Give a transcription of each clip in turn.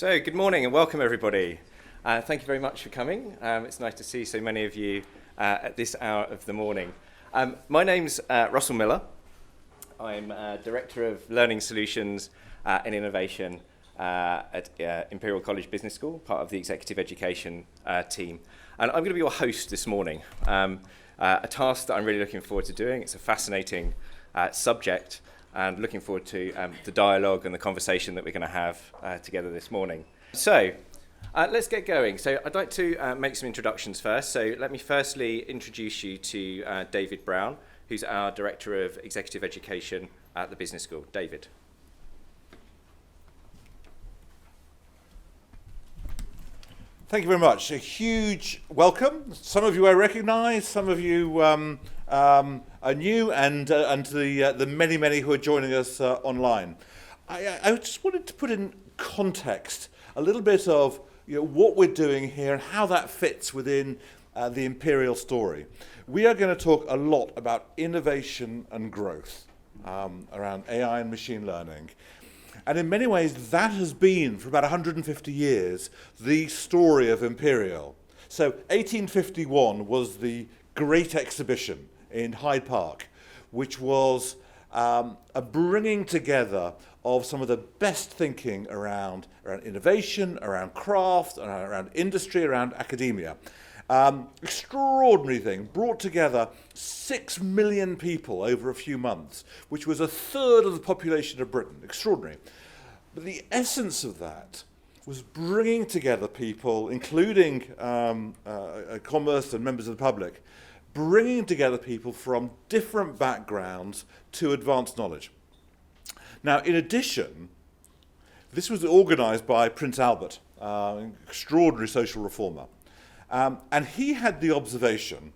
So, good morning and welcome everybody. Thank you very much for coming. It's nice to see so many of you at this hour of the morning. My name's Russell Miller. I'm Director of Learning Solutions and Innovation at Imperial College Business School, part of the Executive Education team. And I'm going to be your host this morning, a task that I'm really looking forward to doing. It's a fascinating subject, and looking forward to the dialogue and the conversation that we're going to have together this morning. So, let's get going. So I'd like to make some introductions first. So let me firstly introduce you to David Brown, who's our Director of Executive Education at the Business School. David. Thank you very much. A huge welcome. Some of you I recognise, some of you are new, and to the many who are joining us online. I just wanted to put in context a little bit of what we're doing here and how that fits within the Imperial story. We are going to talk a lot about innovation and growth around AI and machine learning. And in many ways, that has been, for about 150 years, the story of Imperial. So 1851 was the Great Exhibition in Hyde Park, which was a bringing together of some of the best thinking around innovation, around craft, around industry, around academia. Extraordinary thing, brought together 6 million people over a few months, which was a third of the population of Britain. Extraordinary. But the essence of that was bringing together people, including commerce and members of the public, bringing together people from different backgrounds to advance knowledge. Now, in addition, this was organised by Prince Albert, an extraordinary social reformer. And he had the observation,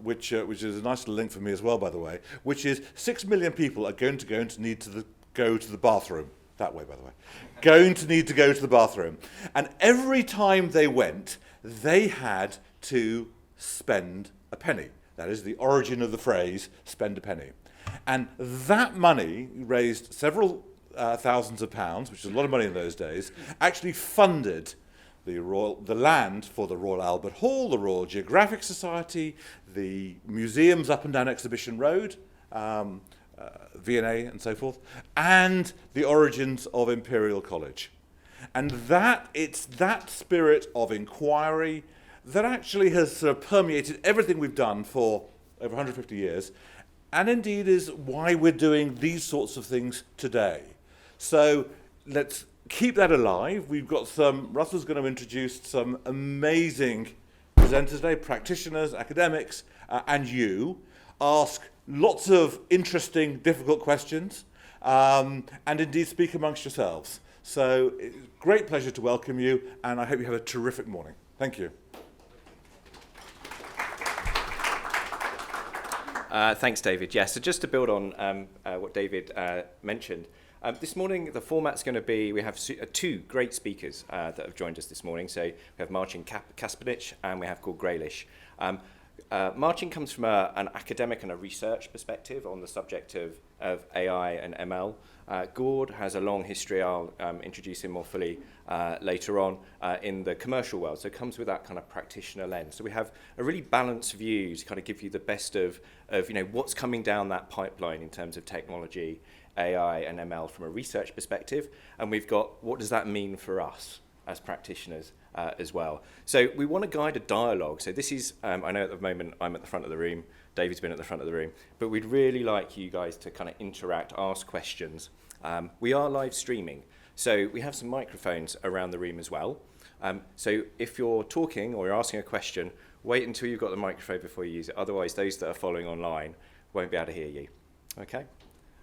which is a nice little link for me as well, by the way, which is 6 million people are going to need to go to the bathroom. That way, by the way. Going to need to go to the bathroom. And every time they went, they had to spend a penny. That is the origin of the phrase, spend a penny. And that money, raised several thousands of pounds, which is a lot of money in those days, actually funded the land for the Royal Albert Hall, the Royal Geographic Society, the museums up and down Exhibition Road, V&A and so forth, and the origins of Imperial College. And it's that spirit of inquiry that actually has sort of permeated everything we've done for over 150 years, and indeed is why we're doing these sorts of things today. So let's keep that alive. We've got Russell's going to introduce some amazing presenters today, practitioners, academics, and you. Ask lots of interesting, difficult questions, and indeed speak amongst yourselves. So it's a great pleasure to welcome you, and I hope you have a terrific morning. Thank you. Thanks, David. Yeah, so just to build on what David mentioned, this morning the format's going to be, we have two great speakers that have joined us this morning. So we have Marcin Kacperczyk and we have Gord Graylish. Marcin comes from an academic and a research perspective on the subject of AI and ML. Gord has a long history, I'll introduce him more fully later on, in the commercial world, so it comes with that kind of practitioner lens. So we have a really balanced view to kind of give you the best of what's coming down that pipeline in terms of technology, AI and ML from a research perspective, and we've got what does that mean for us as practitioners as well. So we want to guide a dialogue. So this is, I know at the moment I'm at the front of the room, David's been at the front of the room, but we'd really like you guys to kind of interact, ask questions. We are live streaming, so we have some microphones around the room as well. So if you're talking or you're asking a question, wait until you've got the microphone before you use it. Otherwise, those that are following online won't be able to hear you. Okay?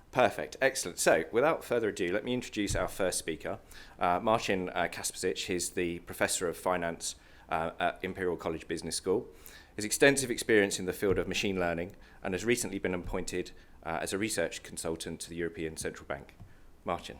Perfect. Excellent. So without further ado, let me introduce our first speaker, Marcin Kacperczyk. He's the Professor of Finance at Imperial College Business School. His extensive experience in the field of machine learning and has recently been appointed as a research consultant to the European Central Bank. Marcin.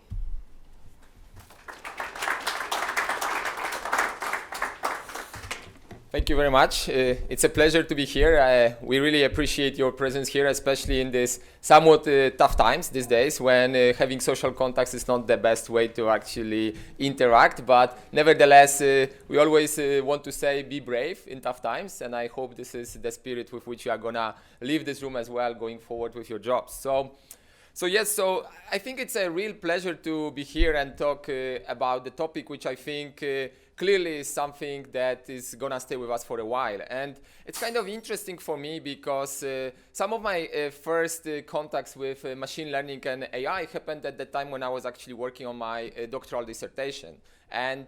Thank you very much. It's a pleasure to be here. We really appreciate your presence here, especially in these somewhat tough times these days when having social contacts is not the best way to actually interact. But nevertheless, we always want to say be brave in tough times. And I hope this is the spirit with which you are going to leave this room as well going forward with your jobs. So I think it's a real pleasure to be here and talk about the topic which I think clearly is something that is gonna stay with us for a while. And it's kind of interesting for me because some of my first contacts with machine learning and AI happened at the time when I was actually working on my doctoral dissertation. And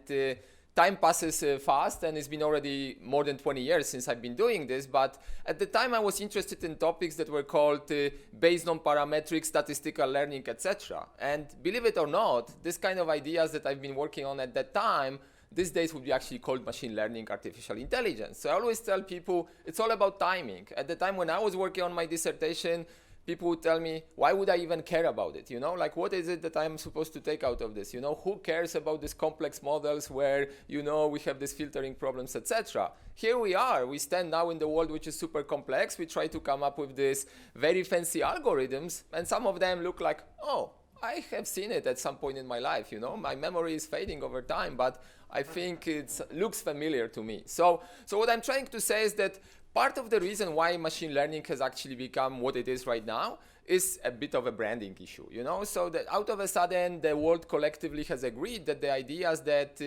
time passes fast, and it's been already more than 20 years since I've been doing this, but at the time I was interested in topics that were called based on parametric statistical learning, etc. And believe it or not, this kind of ideas that I've been working on at that time these days would be actually called machine learning, artificial intelligence. So I always tell people it's all about timing. At the time when I was working on my dissertation, people would tell me, why would I even care about it? You know, like, what is it that I'm supposed to take out of this? You know, who cares about these complex models where, you know, we have these filtering problems, etc. Here we are. We stand now in the world which is super complex. We try to come up with these very fancy algorithms, and some of them look like, oh, I have seen it at some point in my life, you know. My memory is fading over time, but I think it looks familiar to me. So what I'm trying to say is that part of the reason why machine learning has actually become what it is right now is a bit of a branding issue, you know. So that out of a sudden, the world collectively has agreed that the ideas that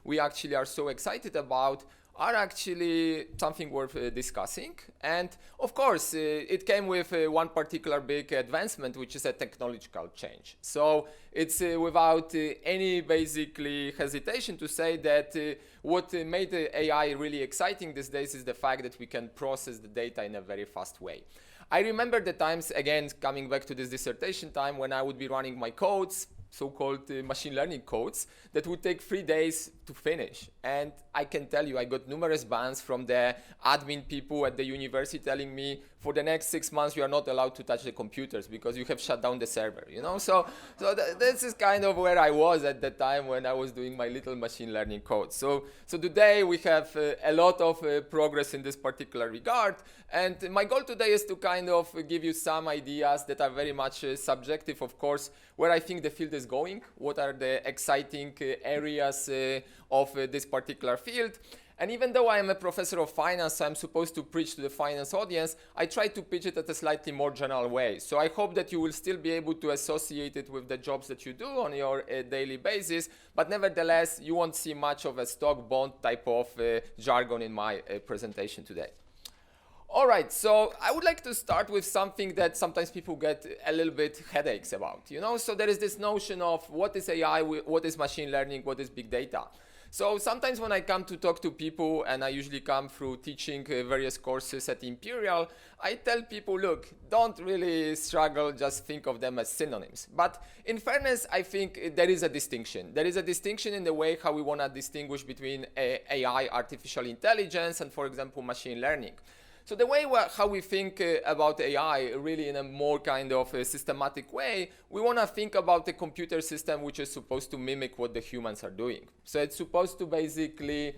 we actually are so excited about are actually something worth discussing. And of course, it came with one particular big advancement, which is a technological change. So it's without any basically hesitation to say that what made the AI really exciting these days is the fact that we can process the data in a very fast way. I remember the times, again, coming back to this dissertation time, when I would be running my codes, so-called machine learning codes, that would take 3 days to finish. And I can tell you, I got numerous bans from the admin people at the university telling me, for the next 6 months, you are not allowed to touch the computers because you have shut down the server, you know? So this is kind of where I was at the time when I was doing my little machine learning code. So today we have a lot of progress in this particular regard. And my goal today is to kind of give you some ideas that are very much subjective, of course, where I think the field is going, what are the exciting areas of this particular field. And even though I am a professor of finance, I'm supposed to preach to the finance audience, I try to pitch it at a slightly more general way. So I hope that you will still be able to associate it with the jobs that you do on your daily basis, but nevertheless, you won't see much of a stock bond type of jargon in my presentation today. All right, so I would like to start with something that sometimes people get a little bit headaches about, you know? So there is this notion of what is AI, what is machine learning, what is big data. So sometimes when I come to talk to people, and I usually come through teaching various courses at Imperial, I tell people, look, don't really struggle, just think of them as synonyms. But in fairness, I think there is a distinction. There is a distinction in the way how we want to distinguish between AI, artificial intelligence, and, for example, machine learning. So the way how we think about AI really in a more kind of systematic way, we want to think about a computer system which is supposed to mimic what the humans are doing. So it's supposed to basically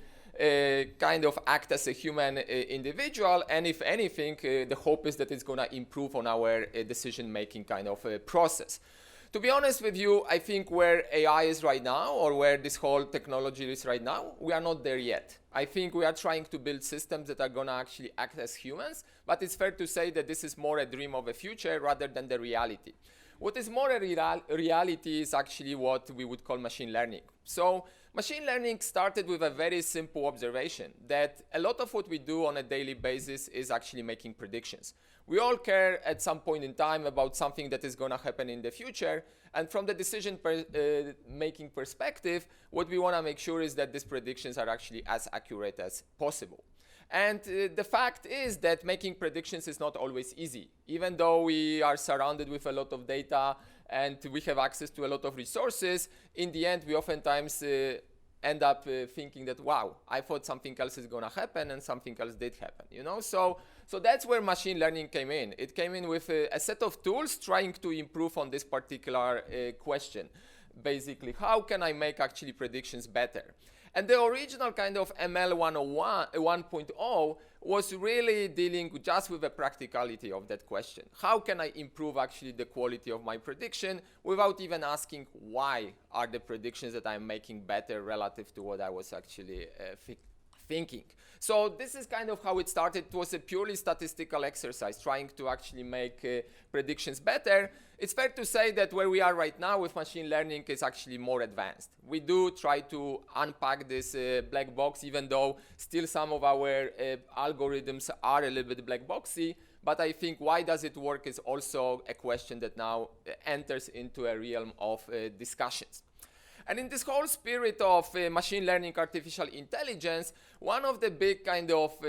kind of act as a human individual, and if anything, the hope is that it's going to improve on our decision-making kind of process. To be honest with you, I think where AI is right now, or where this whole technology is right now, we are not there yet. I think we are trying to build systems that are going to actually act as humans, but it's fair to say that this is more a dream of a future rather than the reality. What is more a reality is actually what we would call machine learning. So machine learning started with a very simple observation that a lot of what we do on a daily basis is actually making predictions. We all care at some point in time about something that is going to happen in the future, and from the decision-making perspective, what we want to make sure is that these predictions are actually as accurate as possible. And the fact is that making predictions is not always easy. Even though we are surrounded with a lot of data and we have access to a lot of resources, in the end, we oftentimes end up thinking that, wow, I thought something else is going to happen and something else did happen, you know? So that's where machine learning came in. It came in with a set of tools trying to improve on this particular question. Basically, how can I make actually predictions better? And the original kind of ML 1.0 was really dealing just with the practicality of that question. How can I improve actually the quality of my prediction without even asking why are the predictions that I'm making better relative to what I was actually thinking. So this is kind of how it started. It was a purely statistical exercise, trying to actually make predictions better. It's fair to say that where we are right now with machine learning is actually more advanced. We do try to unpack this black box, even though still some of our algorithms are a little bit black boxy. But I think why does it work is also a question that now enters into a realm of discussions. And in this whole spirit of machine learning, artificial intelligence, one of the big kind of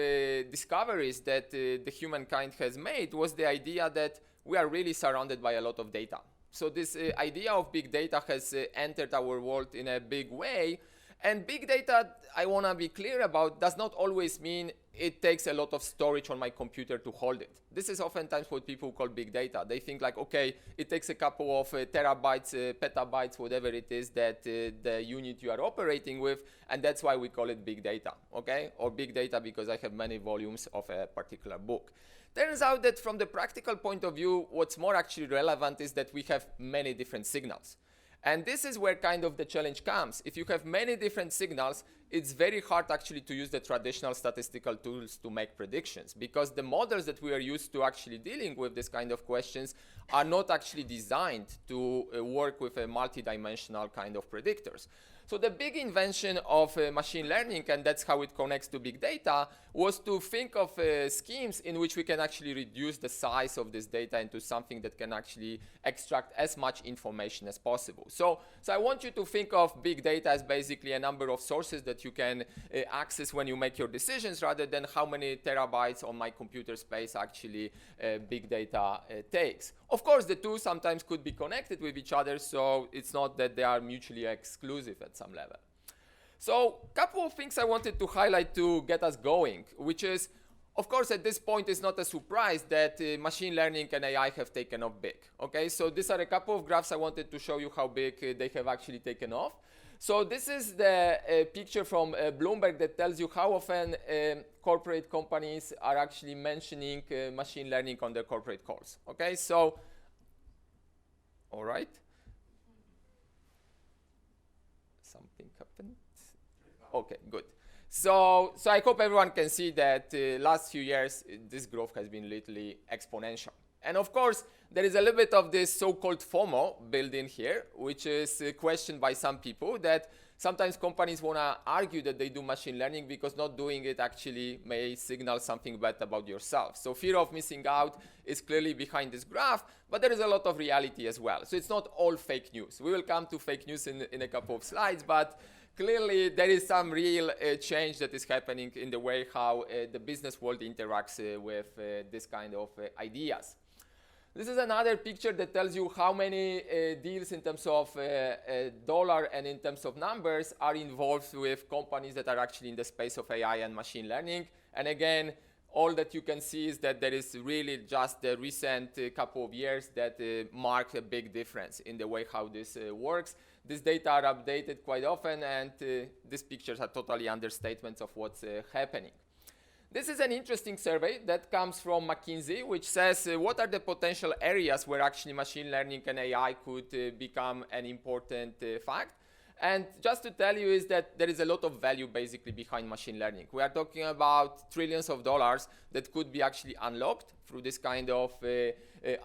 discoveries that the humankind has made was the idea that we are really surrounded by a lot of data. So this idea of big data has entered our world in a big way. And big data, I want to be clear about, does not always mean it takes a lot of storage on my computer to hold it. This is oftentimes what people call big data. They think like, okay, it takes a couple of terabytes, petabytes, whatever it is that the unit you are operating with, and that's why we call it big data, okay? Or big data because I have many volumes of a particular book. Turns out that from the practical point of view, what's more actually relevant is that we have many different signals. And this is where kind of the challenge comes. If you have many different signals, it's very hard actually to use the traditional statistical tools to make predictions, because the models that we are used to actually dealing with this kind of questions are not actually designed to work with a multi-dimensional kind of predictors. So the big invention of machine learning, and that's how it connects to big data, was to think of schemes in which we can actually reduce the size of this data into something that can actually extract as much information as possible. So I want you to think of big data as basically a number of sources that you can access when you make your decisions, rather than how many terabytes on my computer space actually big data takes. Of course, the two sometimes could be connected with each other, so it's not that they are mutually exclusive at some level. So a couple of things I wanted to highlight to get us going, which is, of course, at this point, it's not a surprise that machine learning and AI have taken off big. Okay, so these are a couple of graphs I wanted to show you how big they have actually taken off. So this is the picture from Bloomberg that tells you how often corporate companies are actually mentioning machine learning on their corporate calls. Okay, so, all right. Something happened. Okay, good. So I hope everyone can see that last few years, this growth has been literally exponential. And of course, there is a little bit of this so-called FOMO built in here, which is questioned by some people, that sometimes companies want to argue that they do machine learning because not doing it actually may signal something bad about yourself. So fear of missing out is clearly behind this graph, but there is a lot of reality as well. So it's not all fake news. We will come to fake news in a couple of slides, but clearly there is some real change that is happening in the way how the business world interacts with this kind of ideas. This is another picture that tells you how many deals in terms of dollar and in terms of numbers are involved with companies that are actually in the space of AI and machine learning. And again, all that you can see is that there is really just the recent couple of years that mark a big difference in the way how this works. These data are updated quite often, and these pictures are totally understatements of what's happening. This is an interesting survey that comes from McKinsey, which says what are the potential areas where actually machine learning and AI could become an important fact. And just to tell you is that there is a lot of value basically behind machine learning. We are talking about trillions of dollars that could be actually unlocked through this kind of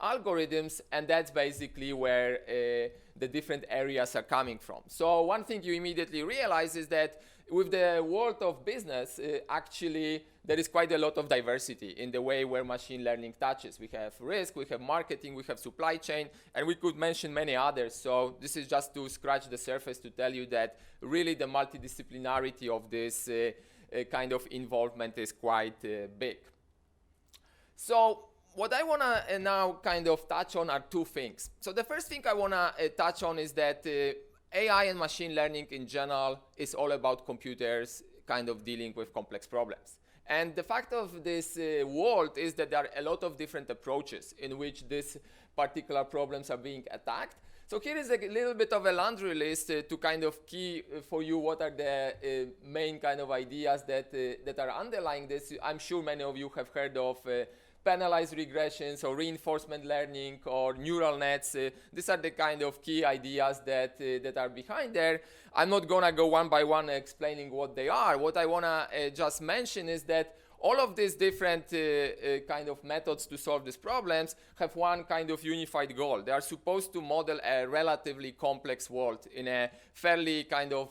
algorithms, and that's basically where the different areas are coming from. So one thing you immediately realize is that with the world of business, actually there is quite a lot of diversity in the way where machine learning touches. We have risk, we have marketing, we have supply chain, and we could mention many others. So this is just to scratch the surface to tell you that really the multidisciplinarity of this kind of involvement is quite big. So what I want to now kind of touch on are two things. So the first thing I want to touch on is that AI and machine learning in general is all about computers kind of dealing with complex problems. And the fact of this world is that there are a lot of different approaches in which these particular problems are being attacked. So here is a little bit of a laundry list to kind of key for you what are the main kind of ideas that are underlying this. I'm sure many of you have heard of penalized regressions or reinforcement learning or neural nets. These are the kind of key ideas that are behind there. I'm not going to go one by one explaining what they are. What I want to just mention is that all of these different kind of methods to solve these problems have one kind of unified goal. They are supposed to model a relatively complex world in a fairly kind of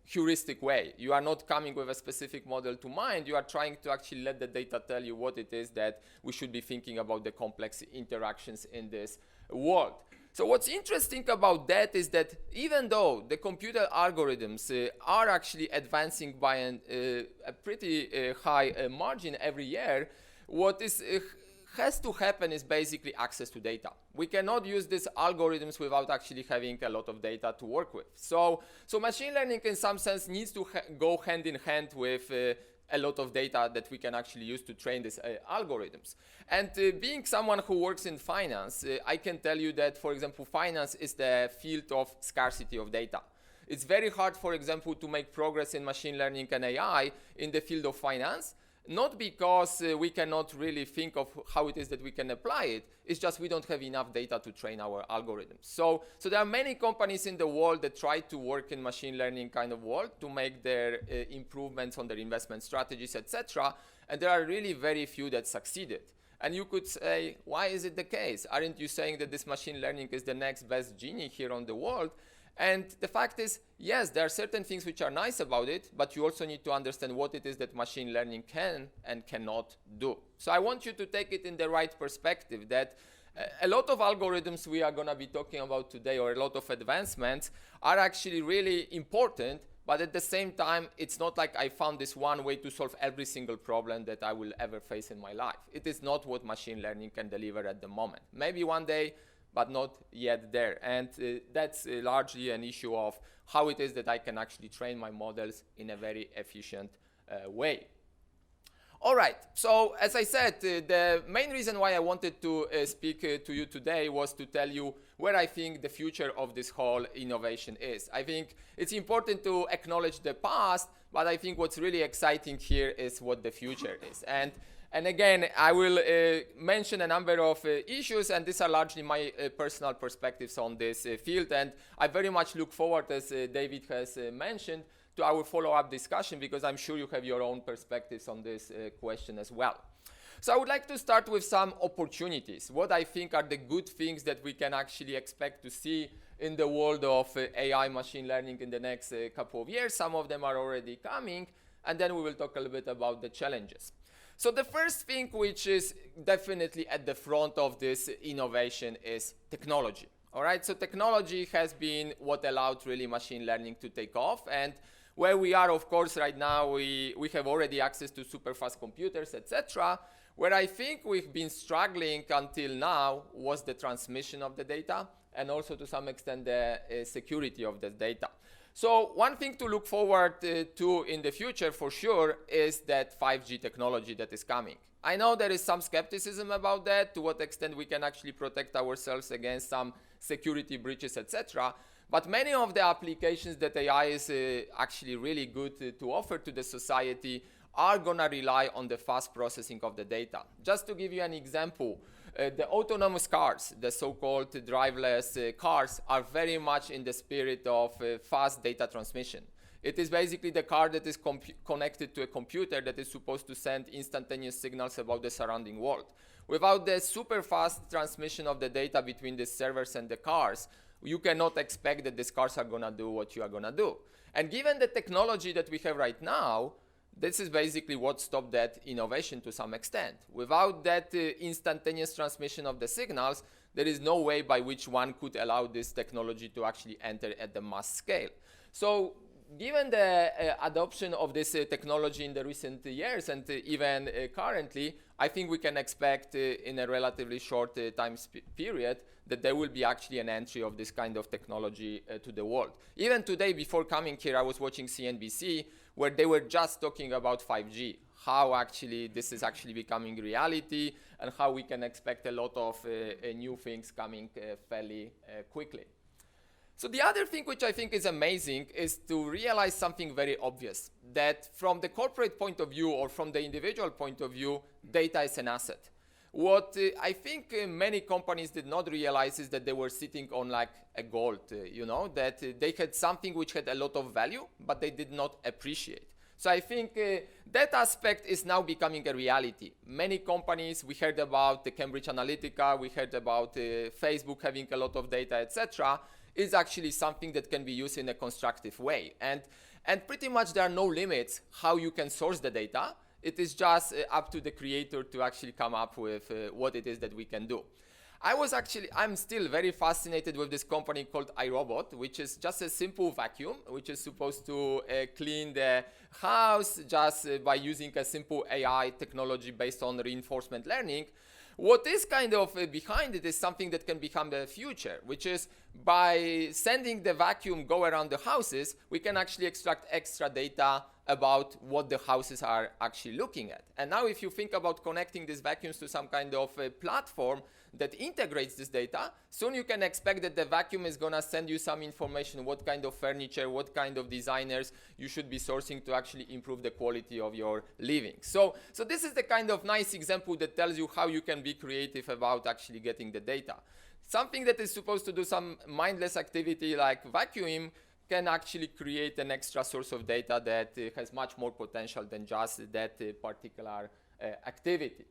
heuristic way. You are not coming with a specific model to mind. You are trying to actually let the data tell you what it is that we should be thinking about the complex interactions in this world. So what's interesting about that is that even though the computer algorithms are actually advancing by a pretty high margin every year, what has to happen is basically access to data. We cannot use these algorithms without actually having a lot of data to work with. So machine learning in some sense needs to go hand in hand with a lot of data that we can actually use to train these algorithms. And being someone who works in finance, I can tell you that, for example, finance is the field of scarcity of data. It's very hard, for example, to make progress in machine learning and AI in the field of finance, not because we cannot really think of how it is that we can apply it. It's just we don't have enough data to train our algorithms. So there are many companies in the world that try to work in machine learning kind of world to make their improvements on their investment strategies, etc. And there are really very few that succeeded. And you could say, why is it the case? Aren't you saying that this machine learning is the next best genie here on the world? And the fact is, yes, there are certain things which are nice about it, but you also need to understand what it is that machine learning can and cannot do. So I want you to take it in the right perspective that a lot of algorithms we are going to be talking about today, or a lot of advancements, are actually really important, but at the same time, it's not like I found this one way to solve every single problem that I will ever face in my life. It is not what machine learning can deliver at the moment. Maybe one day, but not yet there. And that's largely an issue of how it is that I can actually train my models in a very efficient way. All right, so as I said, the main reason why I wanted to speak to you today was to tell you where I think the future of this whole innovation is. I think it's important to acknowledge the past, but I think what's really exciting here is what the future is. And again, I will mention a number of issues, and these are largely my personal perspectives on this field. And I very much look forward, as David has mentioned, to our follow-up discussion, because I'm sure you have your own perspectives on this question as well. So I would like to start with some opportunities, what I think are the good things that we can actually expect to see in the world of AI machine learning in the next couple of years. Some of them are already coming, and then we will talk a little bit about the challenges. So the first thing which is definitely at the front of this innovation is technology. All right, so technology has been what allowed really machine learning to take off. And where we are, of course, right now, we have already access to super fast computers, etc. Where I think we've been struggling until now was the transmission of the data, and also to some extent the security of the data. So one thing to look forward to in the future for sure is that 5G technology that is coming. I know there is some skepticism about that, to what extent we can actually protect ourselves against some security breaches, etc. But many of the applications that AI is actually really good to offer to the society are going to rely on the fast processing of the data. Just to give you an example, the autonomous cars, the so-called driverless cars, are very much in the spirit of fast data transmission. It is basically the car that is connected to a computer that is supposed to send instantaneous signals about the surrounding world. Without the super fast transmission of the data between the servers and the cars, you cannot expect that these cars are going to do what you are going to do. And given the technology that we have right now, this is basically what stopped that innovation to some extent. Without that instantaneous transmission of the signals, there is no way by which one could allow this technology to actually enter at the mass scale. So given the adoption of this technology in the recent years and even currently, I think we can expect in a relatively short time period that there will be actually an entry of this kind of technology to the world. Even today, before coming here, I was watching CNBC, where they were just talking about 5G, how actually this is actually becoming reality, and how we can expect a lot of new things coming fairly quickly. So the other thing which I think is amazing is to realize something very obvious, that from the corporate point of view or from the individual point of view, data is an asset. What I think many companies did not realize is that they were sitting on like a gold, that they had something which had a lot of value, but they did not appreciate. So I think that aspect is now becoming a reality. Many companies, we heard about the Cambridge Analytica, we heard about Facebook having a lot of data, etc., is actually something that can be used in a constructive way. And pretty much there are no limits how you can source the data. It is just up to the creator to actually come up with what it is that we can do. I'm still very fascinated with this company called Irobot, which is just a simple vacuum, which is supposed to clean the house just by using a simple AI technology based on reinforcement learning. What is kind of behind it is something that can become the future, which is by sending the vacuum go around the houses, we can actually extract extra data about what the houses are actually looking at. And now if you think about connecting these vacuums to some kind of platform that integrates this data, soon you can expect that the vacuum is going to send you some information, what kind of furniture, what kind of designers you should be sourcing to actually improve the quality of your living. So this is the kind of nice example that tells you how you can be creative about actually getting the data. Something that is supposed to do some mindless activity like vacuuming can actually create an extra source of data that has much more potential than just that particular activity.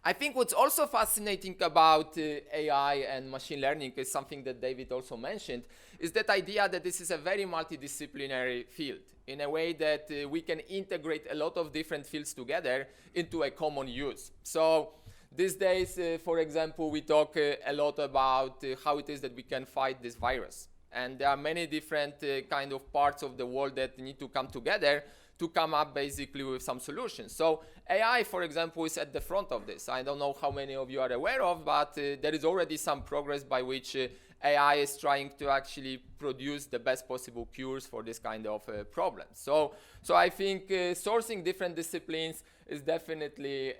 I think what's also fascinating about AI and machine learning is something that David also mentioned, is that idea that this is a very multidisciplinary field in a way that we can integrate a lot of different fields together into a common use. So these days, for example, we talk a lot about how it is that we can fight this virus. And there are many different kind of parts of the world that need to come together to come up basically with some solutions. So AI, for example, is at the front of this. I don't know how many of you are aware of, but there is already some progress by which AI is trying to actually produce the best possible cures for this kind of problems. So I think sourcing different disciplines is definitely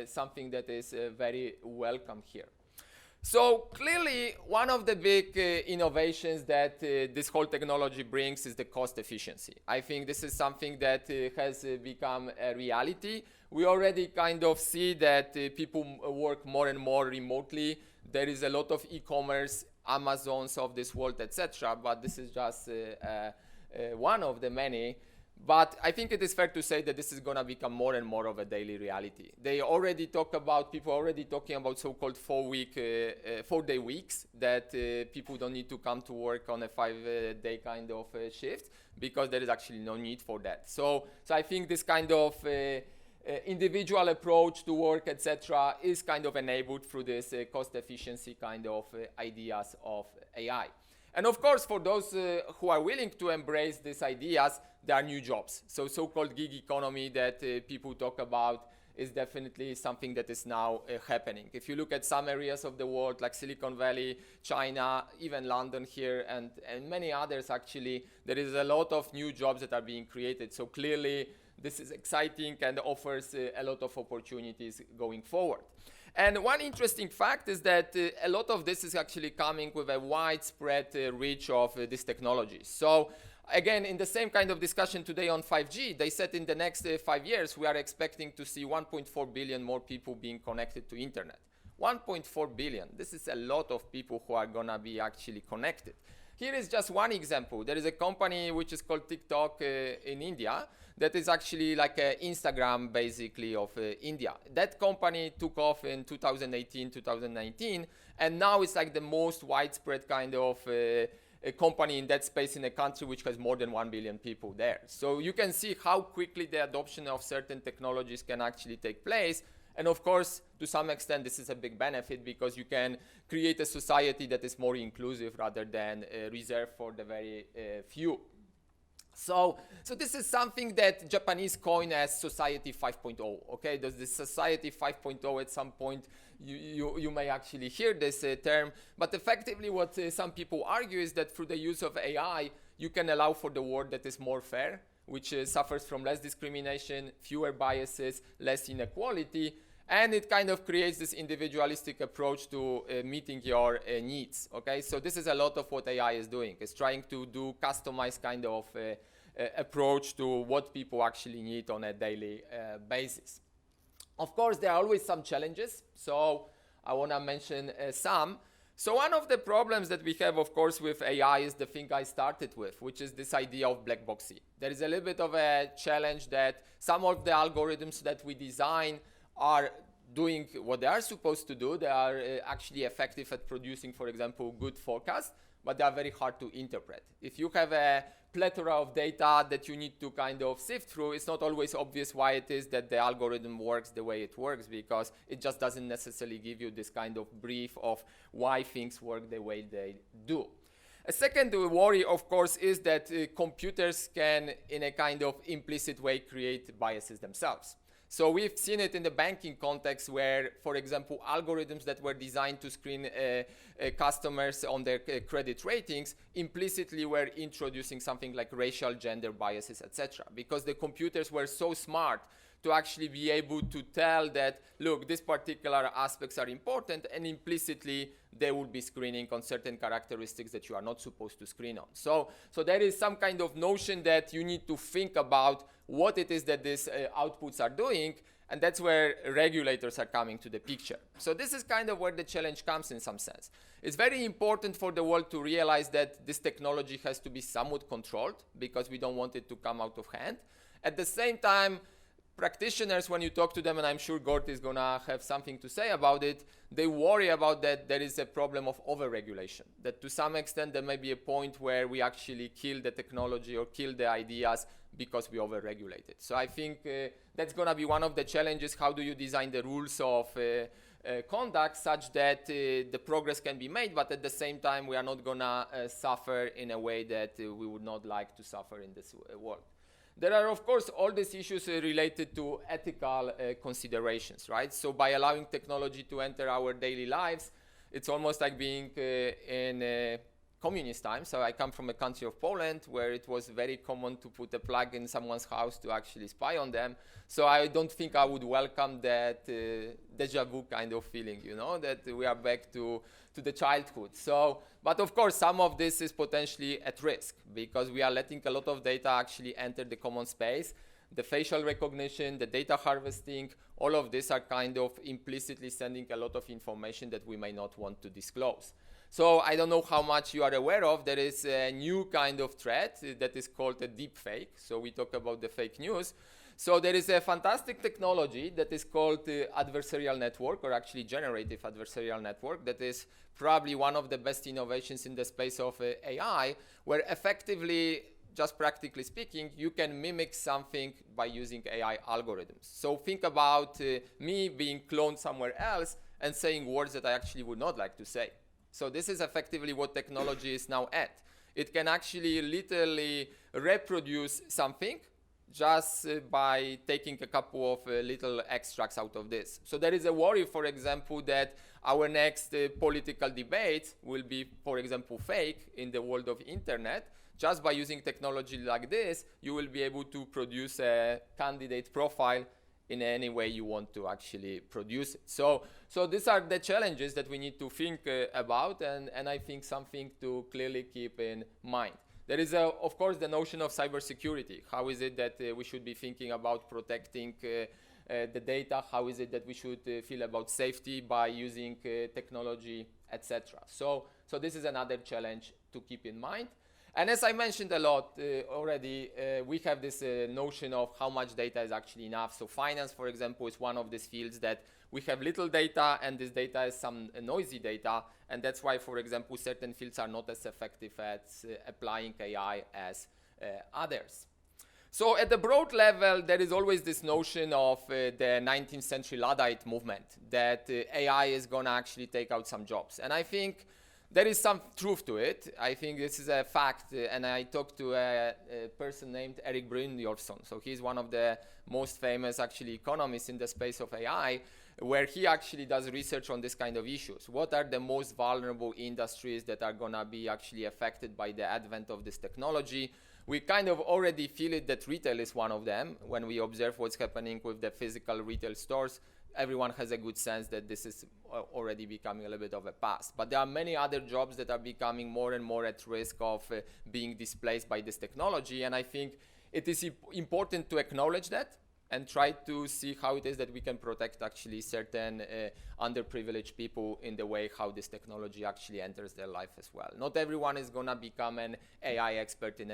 something that is very welcome here. So clearly, one of the big innovations that this whole technology brings is the cost efficiency. I think this is something that has become a reality. We already kind of see that people work more and more remotely. There is a lot of e-commerce, Amazons of this world, etc. But this is just one of the many. But I think it is fair to say that this is going to become more and more of a daily reality. People already talking about so-called 4-day weeks, that people don't need to come to work on a 5-day kind of shift because there is actually no need for that. So I think this kind of individual approach to work, etc., is kind of enabled through this cost efficiency kind of ideas of AI. And of course, for those who are willing to embrace these ideas, there are new jobs. So so-called gig economy that people talk about is definitely something that is now happening. If you look at some areas of the world like Silicon Valley, China, even London here, and many others actually, there is a lot of new jobs that are being created. So clearly, this is exciting and offers a lot of opportunities going forward. And one interesting fact is that a lot of this is actually coming with a widespread reach of this technology. So again, in the same kind of discussion today on 5G, they said in the next 5 years, we are expecting to see 1.4 billion more people being connected to internet. 1.4 billion. This is a lot of people who are going to be actually connected. Here is just one example. There is a company which is called TikTok in India that is actually like an Instagram basically of India. That company took off in 2018, 2019, and now it's like the most widespread kind of a company in that space in a country which has more than 1 billion people there. So you can see how quickly the adoption of certain technologies can actually take place. And of course, to some extent, this is a big benefit because you can create a society that is more inclusive rather than reserved for the very few. So this is something that Japanese coin as Society 5.0. Okay, there's this Society 5.0 at some point. You may actually hear this term, but effectively, what some people argue is that through the use of AI, you can allow for the world that is more fair, which suffers from less discrimination, fewer biases, less inequality. And it kind of creates this individualistic approach to meeting your needs, okay? So this is a lot of what AI is doing. It's trying to do customized kind of approach to what people actually need on a daily basis. Of course, there are always some challenges, so I want to mention some. So one of the problems that we have, of course, with AI is the thing I started with, which is this idea of black boxing. There is a little bit of a challenge that some of the algorithms that we design are doing what they are supposed to do. They are actually effective at producing, for example, good forecasts, but they are very hard to interpret. If you have a plethora of data that you need to kind of sift through, it's not always obvious why it is that the algorithm works the way it works, because it just doesn't necessarily give you this kind of brief of why things work the way they do. A second worry, of course, is that computers can, in a kind of implicit way, create biases themselves. So we've seen it in the banking context where, for example, algorithms that were designed to screen customers on their credit ratings implicitly were introducing something like racial, gender biases, etc. Because the computers were so smart to actually be able to tell that, look, these particular aspects are important, and implicitly they will be screening on certain characteristics that you are not supposed to screen on. So there is some kind of notion that you need to think about what it is that these outputs are doing, and that's where regulators are coming to the picture. So this is kind of where the challenge comes in some sense. It's very important for the world to realize that this technology has to be somewhat controlled, because we don't want it to come out of hand. At the same time, practitioners, when you talk to them, and I'm sure Gord is going to have something to say about it, they worry about that there is a problem of over-regulation, that to some extent there may be a point where we actually kill the technology or kill the ideas because we over-regulate it. So I think that's going to be one of the challenges. How do you design the rules of conduct such that the progress can be made, but at the same time we are not going to suffer in a way that we would not like to suffer in this world. There are, of course, all these issues related to ethical considerations, right? So by allowing technology to enter our daily lives, it's almost like being in communist times. So I come from a country of Poland where it was very common to put a plug in someone's house to actually spy on them. So I don't think I would welcome that deja vu kind of feeling, you know, that we are back to the childhood. So, but of course, some of this is potentially at risk because we are letting a lot of data actually enter the common space. The facial recognition, the data harvesting, all of these are kind of implicitly sending a lot of information that we may not want to disclose. So I don't know how much you are aware of, there is a new kind of threat that is called a deep fake. So we talk about the fake news. So there is a fantastic technology that is called adversarial network, or actually generative adversarial network, that is probably one of the best innovations in the space of AI, where effectively, just practically speaking, you can mimic something by using AI algorithms. So think about me being cloned somewhere else and saying words that I actually would not like to say. So this is effectively what technology is now at. It can actually literally reproduce something just by taking a couple of little extracts out of this. So there is a worry, for example, that our next political debate will be, for example, fake in the world of internet. Just by using technology like this, you will be able to produce a candidate profile in any way you want to actually produce it. So these are the challenges that we need to think about, and I think something to clearly keep in mind. There is, of course, the notion of cybersecurity. How is it that we should be thinking about protecting the data? How is it that we should feel about safety by using technology, etc.? So this is another challenge to keep in mind. And as I mentioned a lot already, we have this notion of how much data is actually enough. So finance, for example, is one of these fields that we have little data, and this data is some noisy data. And that's why, for example, certain fields are not as effective at applying AI as others. So at the broad level, there is always this notion of the 19th century Luddite movement that AI is going to actually take out some jobs. And I think there is some truth to it. I think this is a fact, and I talked to a person named Erik Brynjolfsson. So he's one of the most famous actually economists in the space of AI, where he actually does research on this kind of issues. What are the most vulnerable industries that are gonna be actually affected by the advent of this technology? We kind of already feel it that retail is one of them when we observe what's happening with the physical retail stores. everyone has a good sense that this is already becoming a little bit of a past. But there are many other jobs that are becoming more and more at risk of being displaced by this technology. And I think it is important to acknowledge that and try to see how it is that we can protect actually certain underprivileged people in the way how this technology actually enters their life as well. Not everyone is gonna become an AI expert in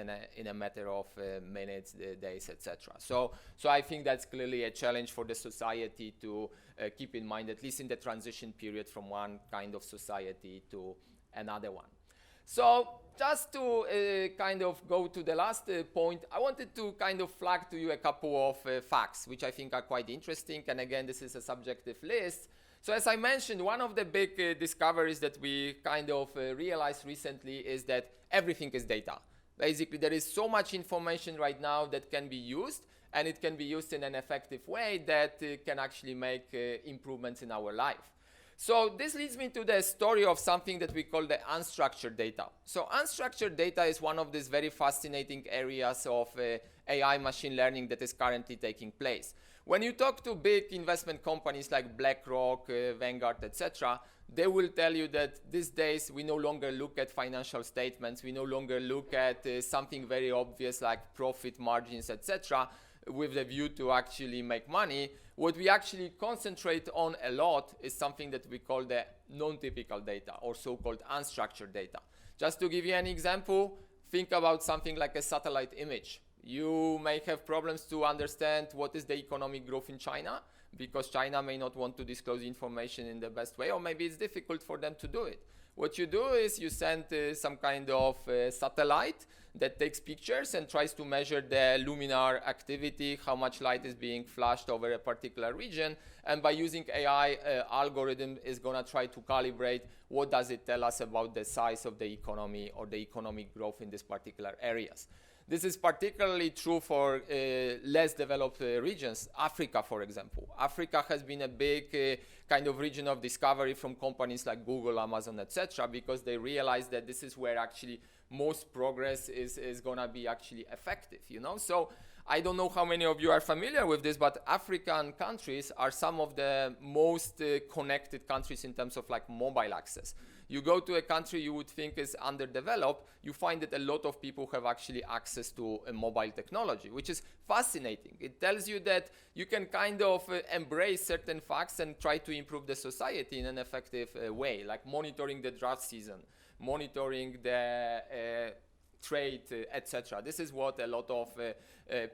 a matter of minutes, days, etc. So I think that's clearly a challenge for the society to keep in mind, at least in the transition period from one kind of society to another one. So just to kind of go to the last point, I wanted to kind of flag to you a couple of facts, which I think are quite interesting. And again, this is a subjective list. So as I mentioned, one of the big discoveries that we kind of realized recently is that everything is data. Basically, there is so much information right now that can be used, and it can be used in an effective way that can actually make improvements in our life. So this leads me to the story of something that we call the unstructured data. So unstructured data is one of these very fascinating areas of AI machine learning that is currently taking place. When you talk to big investment companies like BlackRock, Vanguard, etc., they will tell you that these days we no longer look at financial statements, we no longer look at something very obvious like profit margins, etc., with the view to actually make money. What we actually concentrate on a lot is something that we call the non-typical data, or so-called unstructured data. Just to give you an example, think about something like a satellite image. You may have problems to understand what is the economic growth in China, because China may not want to disclose information in the best way, or maybe it's difficult for them to do it. What you do is you send some kind of satellite that takes pictures and tries to measure the luminar activity, how much light is being flashed over a particular region, and by using AI algorithm is going to try to calibrate what does it tell us about the size of the economy or the economic growth in these particular areas. This is particularly true for less developed regions. Africa, for example. Africa has been a big kind of region of discovery from companies like Google, Amazon, etc., because they realize that this is where actually most progress is going to be actually effective, you know? So I don't know how many of you are familiar with this, but African countries are some of the most connected countries in terms of like mobile access. You go to a country you would think is underdeveloped, you find that a lot of people have actually access to a mobile technology, which is fascinating. It tells you that you can kind of embrace certain facts and try to improve the society in an effective way, like monitoring the drought season, monitoring the trade, etc. This is what a lot of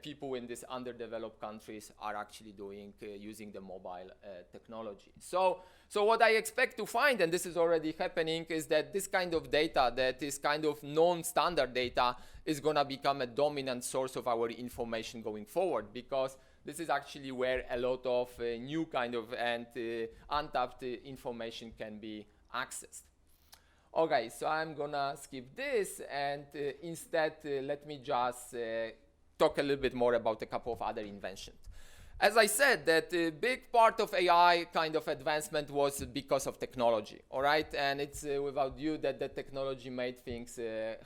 people in these underdeveloped countries are actually doing using the mobile technology. So what I expect to find, and this is already happening, is that this kind of data that is kind of non-standard data is going to become a dominant source of our information going forward, because this is actually where a lot of new kind of and untapped information can be accessed. Okay, so I'm gonna skip this and instead let me just talk a little bit more about a couple of other inventions. As I said, that a big part of AI kind of advancement was because of technology, all right? And it's without you that the technology made things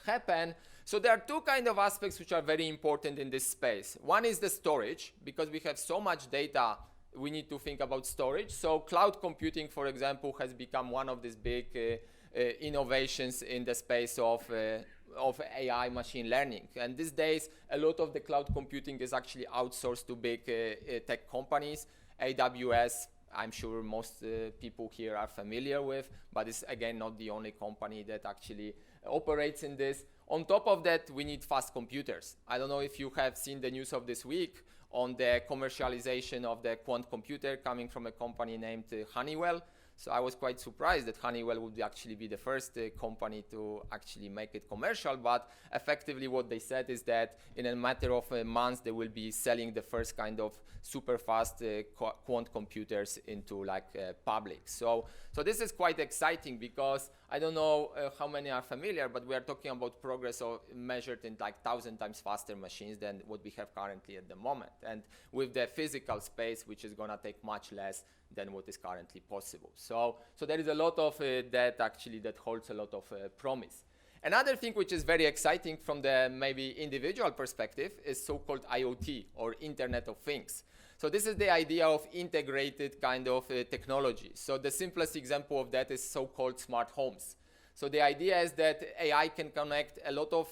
happen. So there are two kind of aspects which are very important in this space. One is the storage, because we have so much data, we need to think about storage. So cloud computing, for example, has become one of these big innovations in the space of AI machine learning. And these days, a lot of the cloud computing is actually outsourced to big tech companies. AWS, I'm sure most people here are familiar with, but it's again not the only company that actually operates in this. On top of that, we need fast computers. I don't know if you have seen the news of this week on the commercialization of the quant computer coming from a company named Honeywell. So I was quite surprised that Honeywell would actually be the first company to actually make it commercial, but effectively what they said is that in a matter of months they will be selling the first kind of super fast quant computers into like public. So this is quite exciting, because I don't know how many are familiar, but we are talking about progress measured in like 1,000 times faster machines than what we have currently at the moment, and with the physical space which is going to take much less than what is currently possible. So there is a lot of that actually that holds a lot of promise. Another thing which is very exciting from the maybe individual perspective is so-called IoT, or Internet of Things. So this is the idea of integrated kind of technology. So the simplest example of that is so-called smart homes. So the idea is that AI can connect a lot of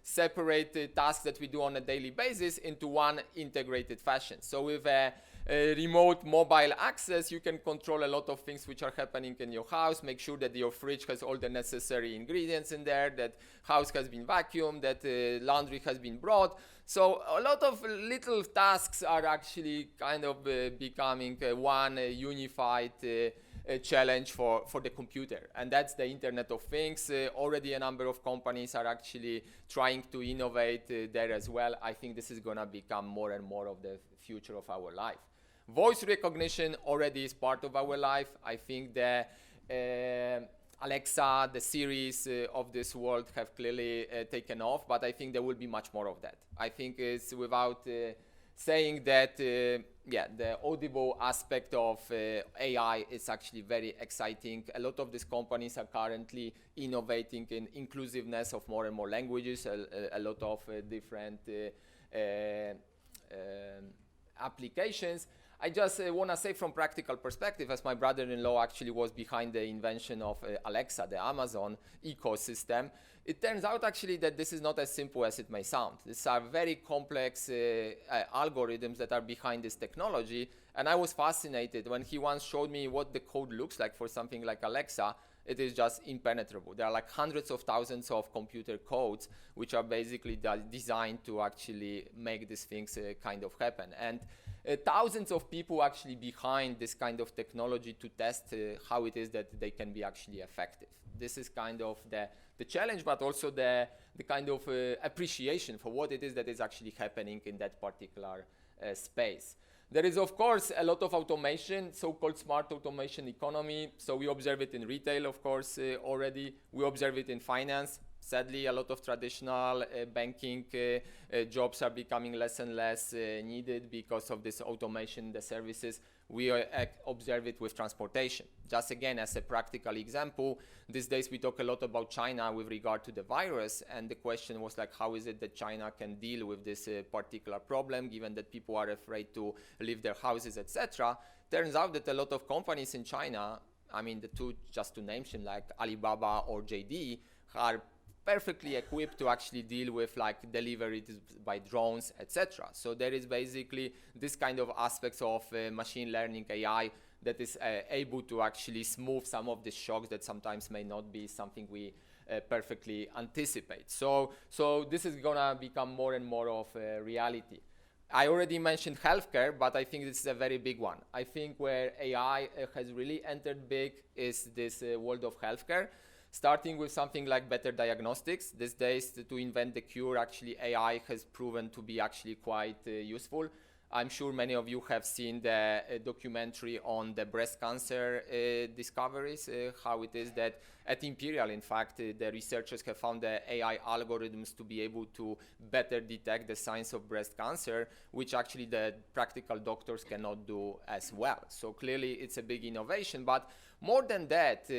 separate tasks that we do on a daily basis into one integrated fashion. So with a remote mobile access, you can control a lot of things which are happening in your house, make sure that your fridge has all the necessary ingredients in there, that house has been vacuumed, that laundry has been brought. So a lot of little tasks are actually kind of becoming one unified challenge for the computer, and that's the Internet of Things. Already a number of companies are actually trying to innovate there as well. I think this is going to become more and more of the future of our life. Voice recognition already is part of our life. I think the Alexa, the series of this world have clearly taken off, but I think there will be much more of that. I think it's without saying that the audible aspect of AI is actually very exciting. A lot of these companies are currently innovating in inclusiveness of more and more languages, a lot of different applications. I just want to say from practical perspective, as my brother-in-law actually was behind the invention of Alexa, the Amazon ecosystem, it turns out actually that this is not as simple as it may sound. These are very complex algorithms that are behind this technology, and I was fascinated when he once showed me what the code looks like for something like Alexa. It is just impenetrable. There are like hundreds of thousands of computer codes which are basically designed to actually make these things kind of happen. And thousands of people actually behind this kind of technology to test how it is that they can be actually effective. This is kind of the challenge, but also the kind of appreciation for what it is that is actually happening in that particular space. There is, of course, a lot of automation, so-called smart automation economy. So we observe it in retail, of course, already. We observe it in finance. Sadly, a lot of traditional banking jobs are becoming less and less needed because of this automation in the services. We observe it with transportation. Just again, as a practical example, these days we talk a lot about China with regard to the virus, and the question was like, how is it that China can deal with this particular problem, given that people are afraid to leave their houses, etc. Turns out that a lot of companies in China, I mean, the two just to mention, like Alibaba or JD, are perfectly equipped to actually deal with like deliveries by drones, etc. So there is basically this kind of aspects of machine learning AI that is able to actually smooth some of the shocks that sometimes may not be something we perfectly anticipate. So this is gonna become more and more of a reality. I already mentioned healthcare, but I think this is a very big one. I think where AI has really entered big is this world of healthcare. Starting with something like better diagnostics. These days, to invent the cure, actually AI has proven to be actually quite useful. I'm sure many of you have seen the documentary on the breast cancer discoveries, how it is that at Imperial, in fact, the researchers have found the AI algorithms to be able to better detect the signs of breast cancer, which actually the practical doctors cannot do as well. So clearly it's a big innovation, but more than that,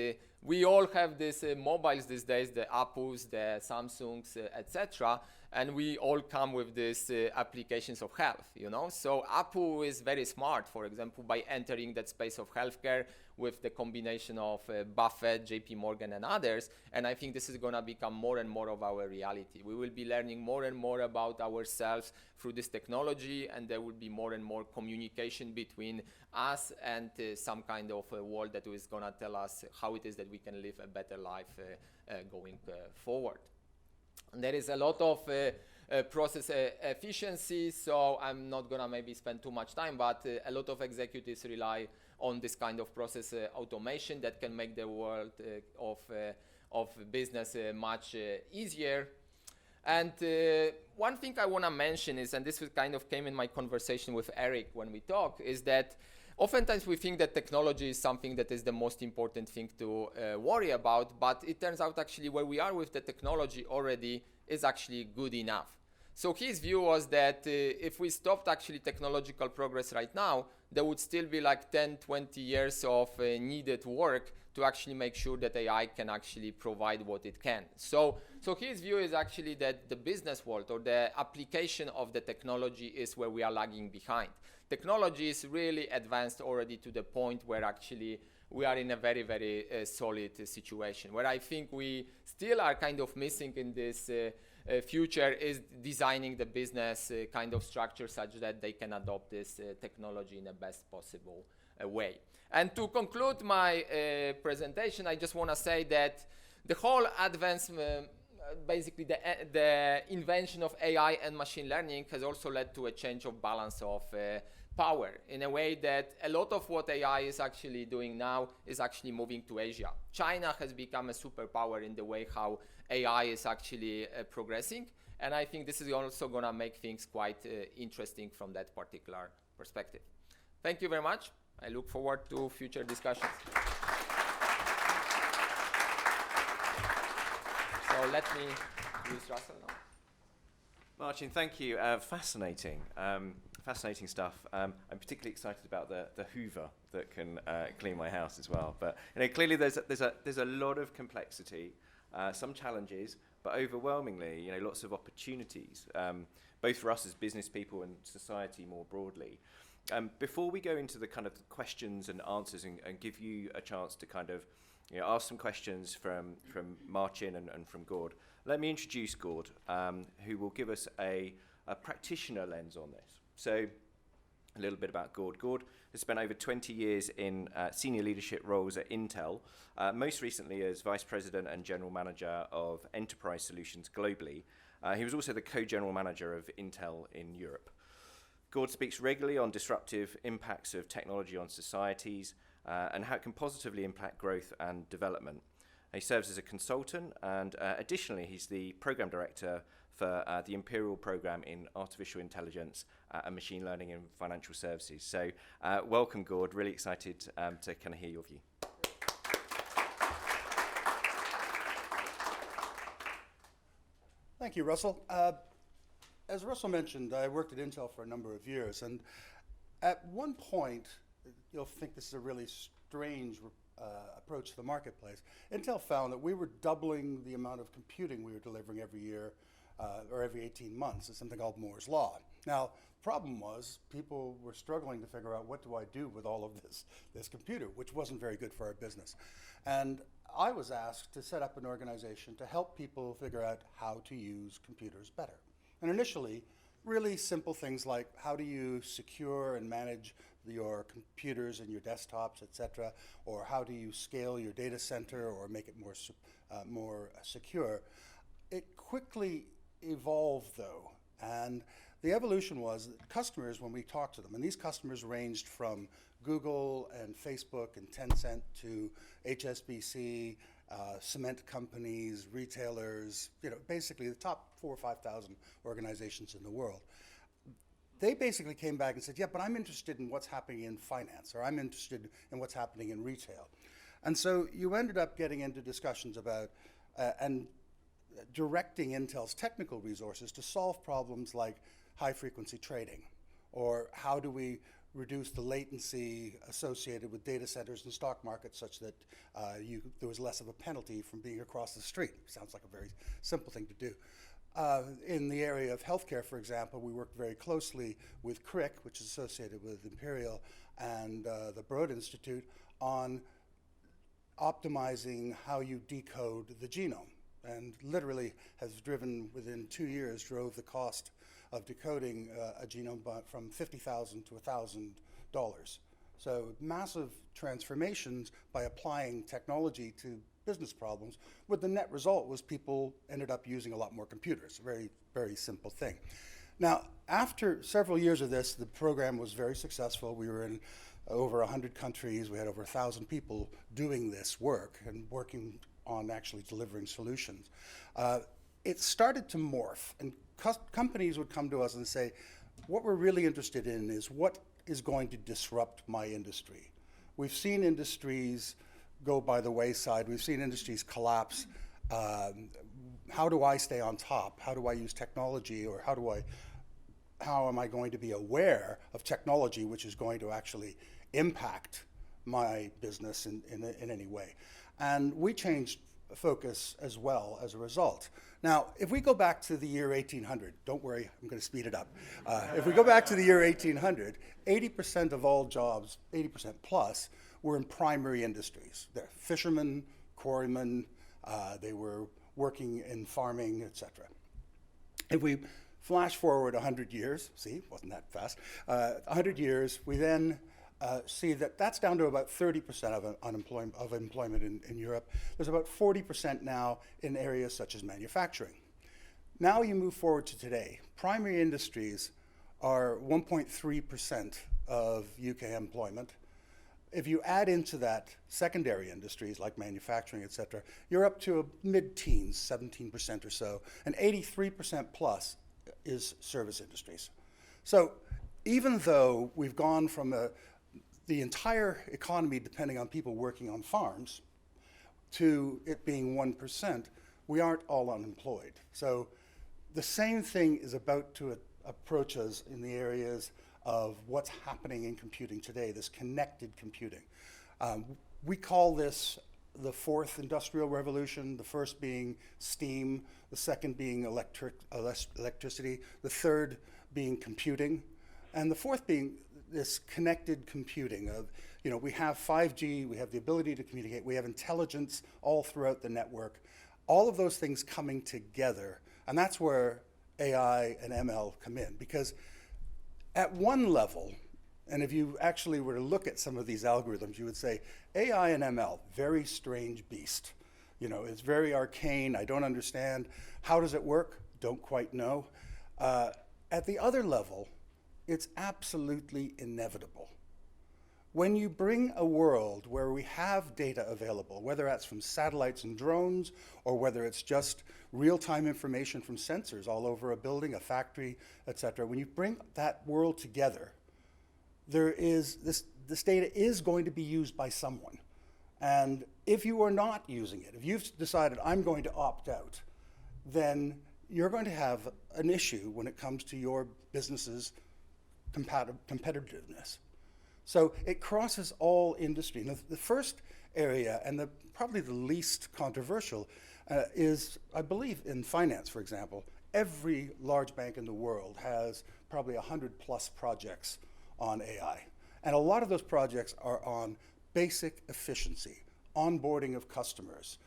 we all have these mobiles these days, the Apples, the Samsungs, etc., and we all come with these applications of health, you know. So Apple is very smart, for example, by entering that space of healthcare with the combination of Buffett, JP Morgan, and others. And I think this is going to become more and more of our reality. We will be learning more and more about ourselves through this technology, and there will be more and more communication between us and some kind of a world that is going to tell us how it is that we can live a better life going forward. And there is a lot of process efficiency, so I'm not going to maybe spend too much time, but a lot of executives rely on this kind of process automation that can make the world of business much easier. And one thing I want to mention is, and this kind of came in my conversation with Eric when we talk, is that oftentimes we think that technology is something that is the most important thing to worry about, but it turns out actually where we are with the technology already is actually good enough. So his view was that if we stopped actually technological progress right now, there would still be like 10, 20 years of needed work to actually make sure that AI can actually provide what it can. So his view is actually that the business world or the application of the technology is where we are lagging behind. Technology is really advanced already to the point where actually we are in a very, very solid situation. Where I think we still are kind of missing in this future is designing the business kind of structure such that they can adopt this technology in the best possible way. And to conclude my presentation, I just want to say that the whole advancement, basically the invention of AI and machine learning has also led to a change of balance of power in a way that a lot of what AI is actually doing now is actually moving to Asia. China has become a superpower in the way how AI is actually progressing, and I think this is also going to make things quite interesting from that particular perspective. Thank you very much. I look forward to future discussions. So let me use Russell now. Marcin, thank you. Fascinating stuff. I'm particularly excited about the Hoover that can clean my house as well. But clearly there's a lot of complexity, some challenges, but overwhelmingly, lots of opportunities, both for us as business people and society more broadly. Before we go into the kind of questions and answers and give you a chance to kind of ask some questions from Marcin and from Gord, let me introduce Gord, who will give us a practitioner lens on this. So a little bit about Gord. Gord has spent over 20 years in senior leadership roles at Intel, most recently as Vice President and General Manager of Enterprise Solutions globally. He was also the Co-General Manager of Intel in Europe. Gord speaks regularly on disruptive impacts of technology on societies and how it can positively impact growth and development. He serves as a consultant, and additionally, he's the program director for the Imperial program in artificial intelligence and machine learning in financial services. So welcome, Gord. Really excited to kind of hear your view. Thank you, Russell. As Russell mentioned, I worked at Intel for a number of years, and at one point, you'll think this is a really strange approach to the marketplace. Intel found that we were doubling the amount of computing we were delivering every year or every 18 months. It's something called Moore's Law. Now, the problem was people were struggling to figure out what do I do with all of this computer, which wasn't very good for our business. And I was asked to set up an organization to help people figure out how to use computers better. And initially, really simple things like how do you secure and manage your computers and your desktops, et cetera, or how do you scale your data center or make it more secure. It quickly evolved, though, and the evolution was that customers, when we talked to them, and these customers ranged from Google and Facebook and Tencent to HSBC, cement companies, retailers, basically the top 4,000 or 5,000 organizations in the world. They basically came back and said, yeah, but I'm interested in what's happening in finance, or I'm interested in what's happening in retail. And so you ended up getting into discussions about and directing Intel's technical resources to solve problems like high-frequency trading, or how do we reduce the latency associated with data centers and stock markets such that there was less of a penalty from being across the street. Sounds like a very simple thing to do. In the area of healthcare, for example, we worked very closely with CRIC, which is associated with Imperial, and the Broad Institute on optimizing how you decode the genome. And literally has driven, within 2 years, drove the cost of decoding a genome from $50,000 to $1,000. So massive transformations by applying technology to business problems, with the net result was people ended up using a lot more computers. Very, very simple thing. Now, after several years of this, the program was very successful. We were in over 100 countries. We had over 1,000 people doing this work and working on actually delivering solutions. It started to morph, and companies would come to us and say, what we're really interested in is what is going to disrupt my industry. We've seen industries go by the wayside. We've seen industries collapse. How do I stay on top? How do I use technology, or how am I going to be aware of technology which is going to actually impact my business in any way. And we changed focus as well as a result. Now, if we go back to the year 1800, don't worry, I'm going to speed it up. If we go back to the year 1800, 80% of all jobs, 80% plus, were in primary industries. They're fishermen, quarrymen, they were working in farming, etc. If we flash forward 100 years, see, wasn't that fast, 100 years, we then see that that's down to about 30% of employment in Europe. There's about 40% now in areas such as manufacturing. Now you move forward to today. Primary industries are 1.3% of UK employment. If you add into that secondary industries like manufacturing, et cetera, you're up to a mid-teens, 17% or so, and 83% plus is service industries. So even though we've gone from the entire economy depending on people working on farms to it being 1%, we aren't all unemployed. So the same thing is about to approach us in the areas of what's happening in computing today, this connected computing. We call this the fourth industrial revolution, the first being steam, the second being electricity, the third being computing, and the fourth being this connected computing of, we have 5G, we have the ability to communicate, we have intelligence all throughout the network, all of those things coming together, and that's where AI and ML come in, because at one level, and if you actually were to look at some of these algorithms, you would say, AI and ML, very strange beast. It's very arcane, I don't understand. How does it work? Don't quite know. At the other level, it's absolutely inevitable. When you bring a world where we have data available, whether that's from satellites and drones, or whether it's just real-time information from sensors all over a building, a factory, et cetera, when you bring that world together, this data is going to be used by someone. And if you are not using it, if you've decided I'm going to opt out, then you're going to have an issue when it comes to your business's competitiveness. So it crosses all industry. And the first area, and probably the least controversial, is, I believe, in finance, for example. Every large bank in the world has probably 100 plus projects on AI. And a lot of those projects are on basic efficiency, onboarding of customers,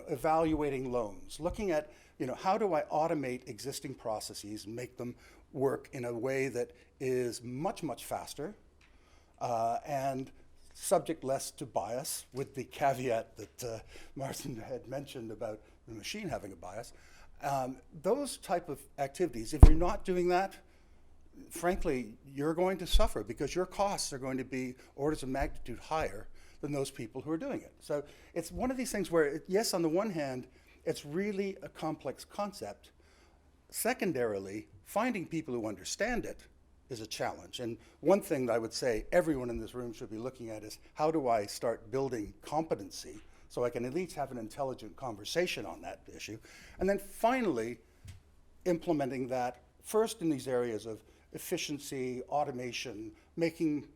evaluating loans, looking at, how do I automate existing processes and make them work in a way that is much, much faster, and subject less to bias, with the caveat that Marcin had mentioned about the machine having a bias. Those type of activities, if you're not doing that, frankly, you're going to suffer because your costs are going to be orders of magnitude higher than those people who are doing it. So it's one of these things where, yes, on the one hand, it's really a complex concept. Secondarily, finding people who understand it is a challenge. And one thing that I would say everyone in this room should be looking at is, how do I start building competency so I can at least have an intelligent conversation on that issue? And then finally, implementing that first in these areas of efficiency, automation, making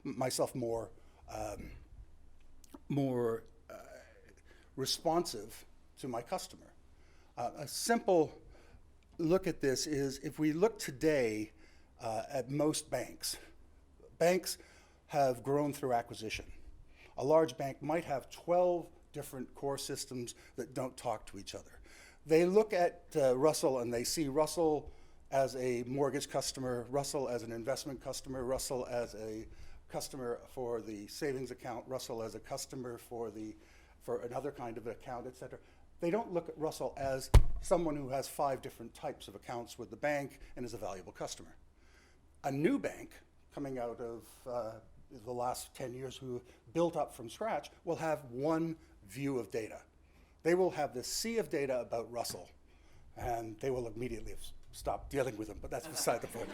myself more responsive to my customer. A simple look at this is, if we look today at most banks, banks have grown through acquisition. A large bank might have 12 different core systems that don't talk to each other. They look at Russell and they see Russell as a mortgage customer, Russell as an investment customer, Russell as a customer for the savings account, Russell as a customer for another kind of account, et cetera. They don't look at Russell as someone who has 5 different types of accounts with the bank and is a valuable customer. A new bank coming out of the last 10 years who built up from scratch will have one view of data. They will have this sea of data about Russell, and they will immediately stop dealing with him, but that's beside the point.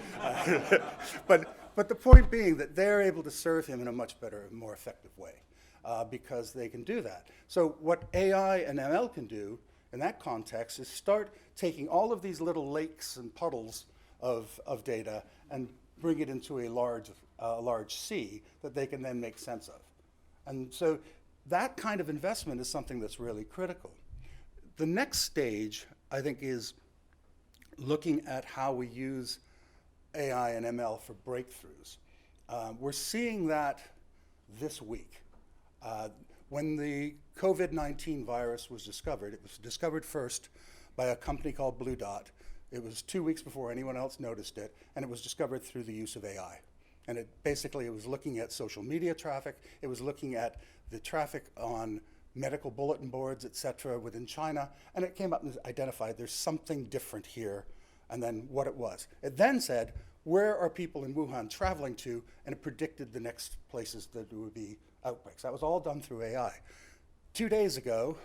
But the point being that they're able to serve him in a much better and more effective way because they can do that. So what AI and ML can do in that context is start taking all of these little lakes and puddles of data and bring it into a large sea that they can then make sense of. And so that kind of investment is something that's really critical. The next stage, I think, is looking at how we use AI and ML for breakthroughs. We're seeing that this week. When the COVID-19 virus was discovered, it was discovered first by a company called Blue Dot. It was 2 weeks before anyone else noticed it, and it was discovered through the use of AI. And it was looking at social media traffic, it was looking at the traffic on medical bulletin boards, et cetera, within China, and it came up and identified there's something different here, and then what it was. It then said, where are people in Wuhan traveling to, and it predicted the next places that there would be outbreaks. That was all done through AI. 2 days ago,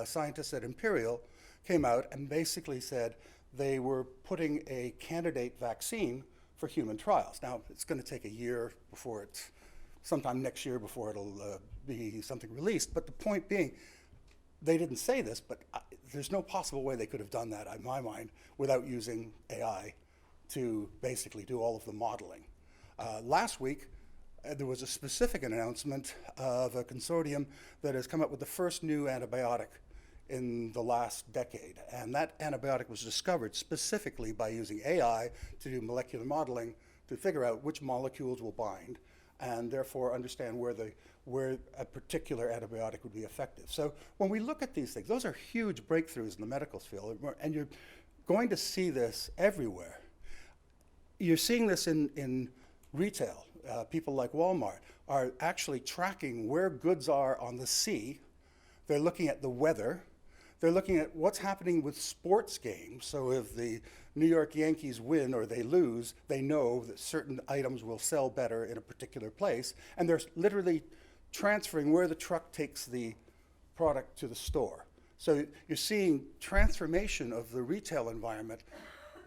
scientists at Imperial came out and basically said they were putting a candidate vaccine for human trials. Now, it's going to take a year before it's, sometime next year before it'll be something released. But the point being, they didn't say this, but there's no possible way they could have done that, in my mind, without using AI to basically do all of the modeling. Last week, there was a specific announcement of a consortium that has come up with the first new antibiotic in the last decade. And that antibiotic was discovered specifically by using AI to do molecular modeling to figure out which molecules will bind and therefore understand where a particular antibiotic would be effective. So when we look at these things, those are huge breakthroughs in the medical field, and you're going to see this everywhere. You're seeing this in retail. People like Walmart are actually tracking where goods are on the sea. They're looking at the weather. They're looking at what's happening with sports games. So if the New York Yankees win or they lose, they know that certain items will sell better in a particular place. And they're literally transferring where the truck takes the product to the store. So you're seeing transformation of the retail environment,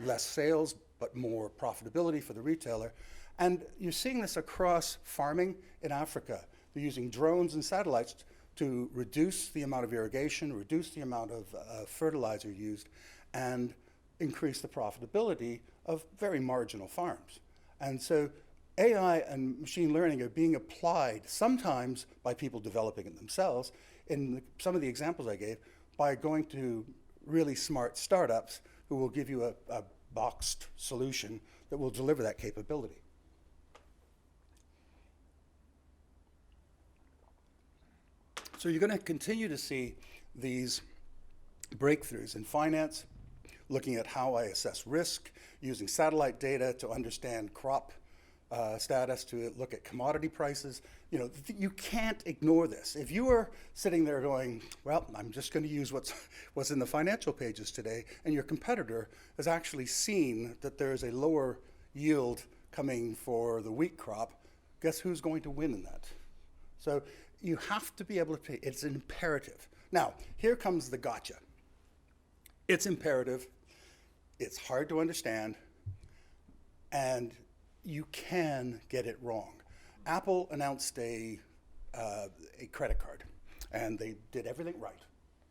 less sales, but more profitability for the retailer. And you're seeing this across farming in Africa. They're using drones and satellites to reduce the amount of irrigation, reduce the amount of fertilizer used, and increase the profitability of very marginal farms. And so AI and machine learning are being applied sometimes by people developing it themselves. In some of the examples I gave, by going to really smart startups who will give you a boxed solution that will deliver that capability. So you're going to continue to see these breakthroughs in finance, looking at how I assess risk, using satellite data to understand crop status, to look at commodity prices. You know, you can't ignore this. If you are sitting there going, well, I'm just going to use what's in the financial pages today, and your competitor has actually seen that there's a lower yield coming for the wheat crop, guess who's going to win in that? So you have to be able to pay. It's an imperative. Now, here comes the gotcha. It's imperative. It's hard to understand. And you can get it wrong. Apple announced a credit card, and they did everything right.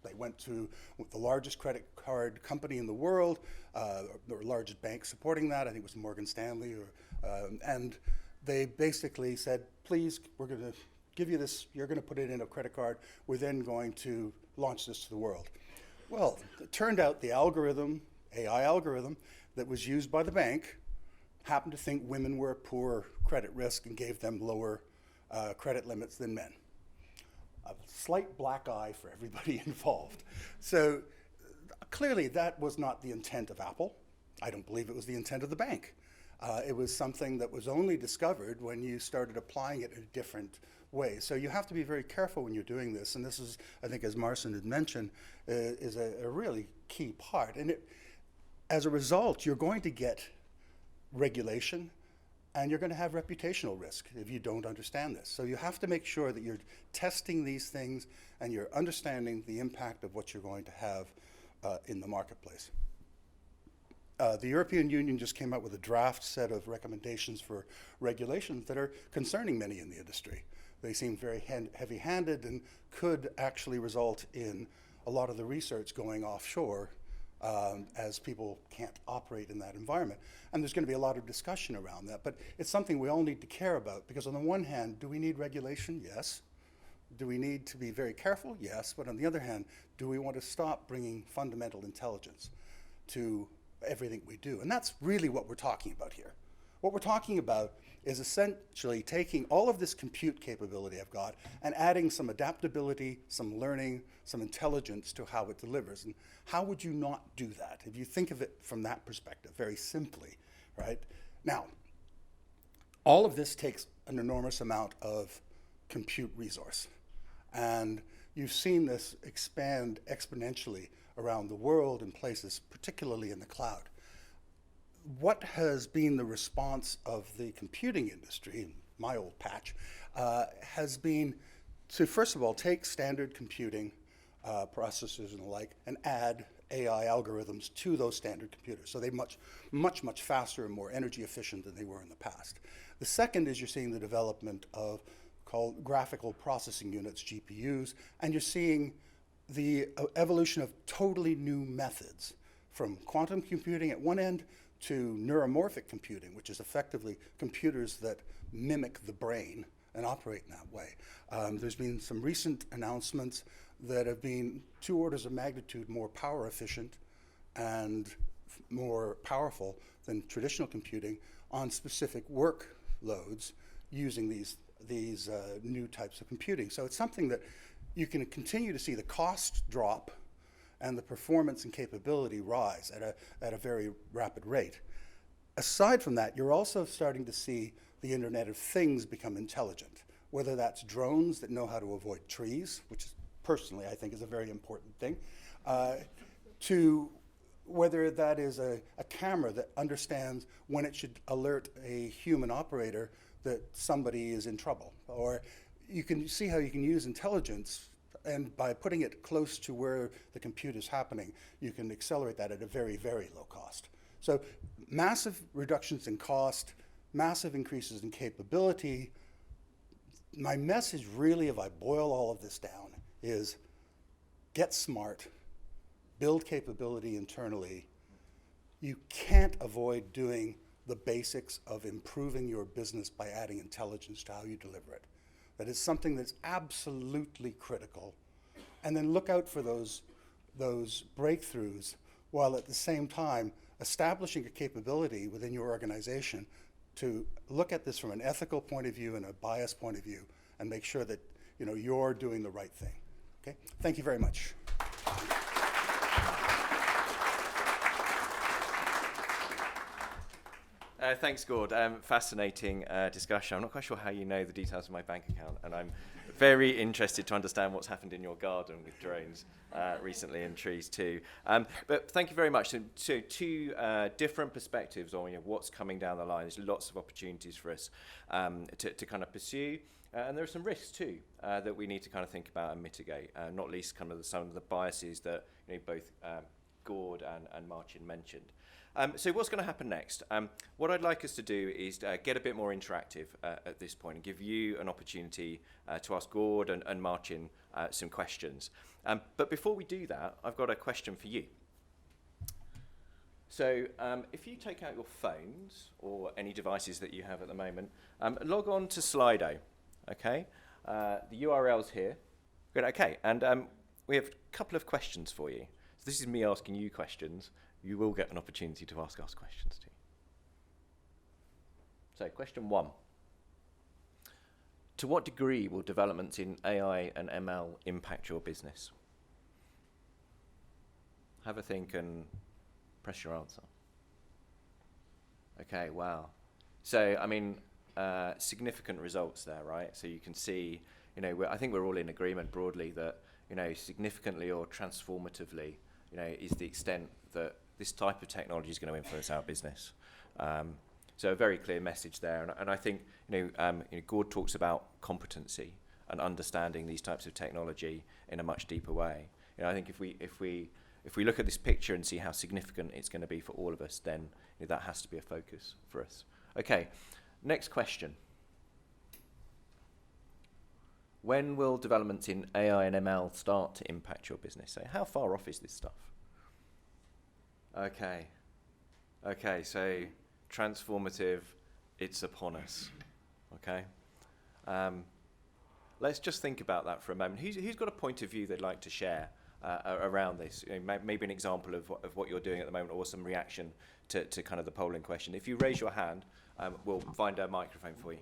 They went to the largest credit card company in the world, the largest bank supporting that. I think it was Morgan Stanley, and they basically said, please, we're going to give you this, you're going to put it in a credit card, we're then going to launch this to the world. Well, it turned out the algorithm, AI algorithm, that was used by the bank happened to think women were at poor credit risk and gave them lower credit limits than men. A slight black eye for everybody involved. So clearly that was not the intent of Apple. I don't believe it was the intent of the bank. It was something that was only discovered when you started applying it in a different way. So you have to be very careful when you're doing this, and this is, I think, as Marcin had mentioned, is a really key part. And as a result, you're going to get regulation, and you're going to have reputational risk if you don't understand this. So you have to make sure that you're testing these things and you're understanding the impact of what you're going to have in the marketplace. The European Union just came out with a draft set of recommendations for regulations that are concerning many in the industry. They seem very heavy-handed and could actually result in a lot of the research going offshore as people can't operate in that environment. And there's going to be a lot of discussion around that, but it's something we all need to care about, because on the one hand, do we need regulation? Yes. do we need to be very careful? Yes, but on the other hand, do we want to stop bringing fundamental intelligence to everything we do? And that's really what we're talking about here. What we're talking about is essentially taking all of this compute capability I've got and adding some adaptability, some learning, some intelligence to how it delivers. And how would you not do that if you think of it from that perspective, very simply, right? Now, all of this takes an enormous amount of compute resource. And you've seen this expand exponentially around the world in places, particularly in the cloud. What has been the response of the computing industry, my old patch, has been to, first of all, take standard computing processors and the like and add AI algorithms to those standard computers. So they're much faster and more energy efficient than they were in the past. The second is you're seeing the development of called graphical processing units, GPUs, and you're seeing the evolution of totally new methods from quantum computing at one end to neuromorphic computing, which is effectively computers that mimic the brain and operate in that way. There's been some recent announcements that have been 2 orders of magnitude more power efficient and more powerful than traditional computing on specific workloads using these new types of computing. So it's something that you can continue to see the cost drop and the performance and capability rise at a very rapid rate. Aside from that, you're also starting to see the Internet of Things become intelligent, whether that's drones that know how to avoid trees, which personally I think is a very important thing, to whether that is a camera that understands when it should alert a human operator that somebody is in trouble. Or you can see how you can use intelligence, and by putting it close to where the compute is happening, you can accelerate that at a very, very low cost. So massive reductions in cost, massive increases in capability. My message really, if I boil all of this down, is get smart, build capability internally. You can't avoid doing the basics of improving your business by adding intelligence to how you deliver it. That is something that's absolutely critical. And then look out for those breakthroughs, while at the same time establishing a capability within your organization to look at this from an ethical point of view and a bias point of view, and make sure that you're doing the right thing. Okay? Thank you very much. Thanks, Gord. Fascinating discussion. I'm not quite sure how you know the details of my bank account, and I'm very interested to understand what's happened in your garden with drones recently, and trees too. But thank you very much. So two different perspectives on what's coming down the line. There's lots of opportunities for us to kind of pursue. And there are some risks too that we need to kind of think about and mitigate, not least kind of some of the biases that both Gord and Marcin mentioned. So what's going to happen next? What I'd like us to do is get a bit more interactive at this point and give you an opportunity to ask Gord and Marcin some questions. But before we do that, I've got a question for you. So if you take out your phones or any devices that you have at the moment, log on to Slido, okay? The URL's here. Good, okay, and we have a couple of questions for you. So this is me asking you questions. You will get an opportunity to ask us questions too. So question 1. To what degree will developments in AI and ML impact your business? Have a think and press your answer. Okay, wow. So, I mean, significant results there, right? So you can see, I think we're all in agreement broadly that, significantly or transformatively, is the extent that this type of technology is going to influence our business. So a very clear message there. And I think, Gord talks about competency and understanding these types of technology in a much deeper way. I think if we look at this picture and see how significant it's going to be for all of us, then that has to be a focus for us. Okay, next question. When will developments in AI and ML start to impact your business? So how far off is this stuff? Okay, so transformative, it's upon us, okay? let's just think about that for a moment. Who's got a point of view they'd like to share around this? Maybe an example of what you're doing at the moment, or some reaction to kind of the polling question. If you raise your hand, we'll find a microphone for you.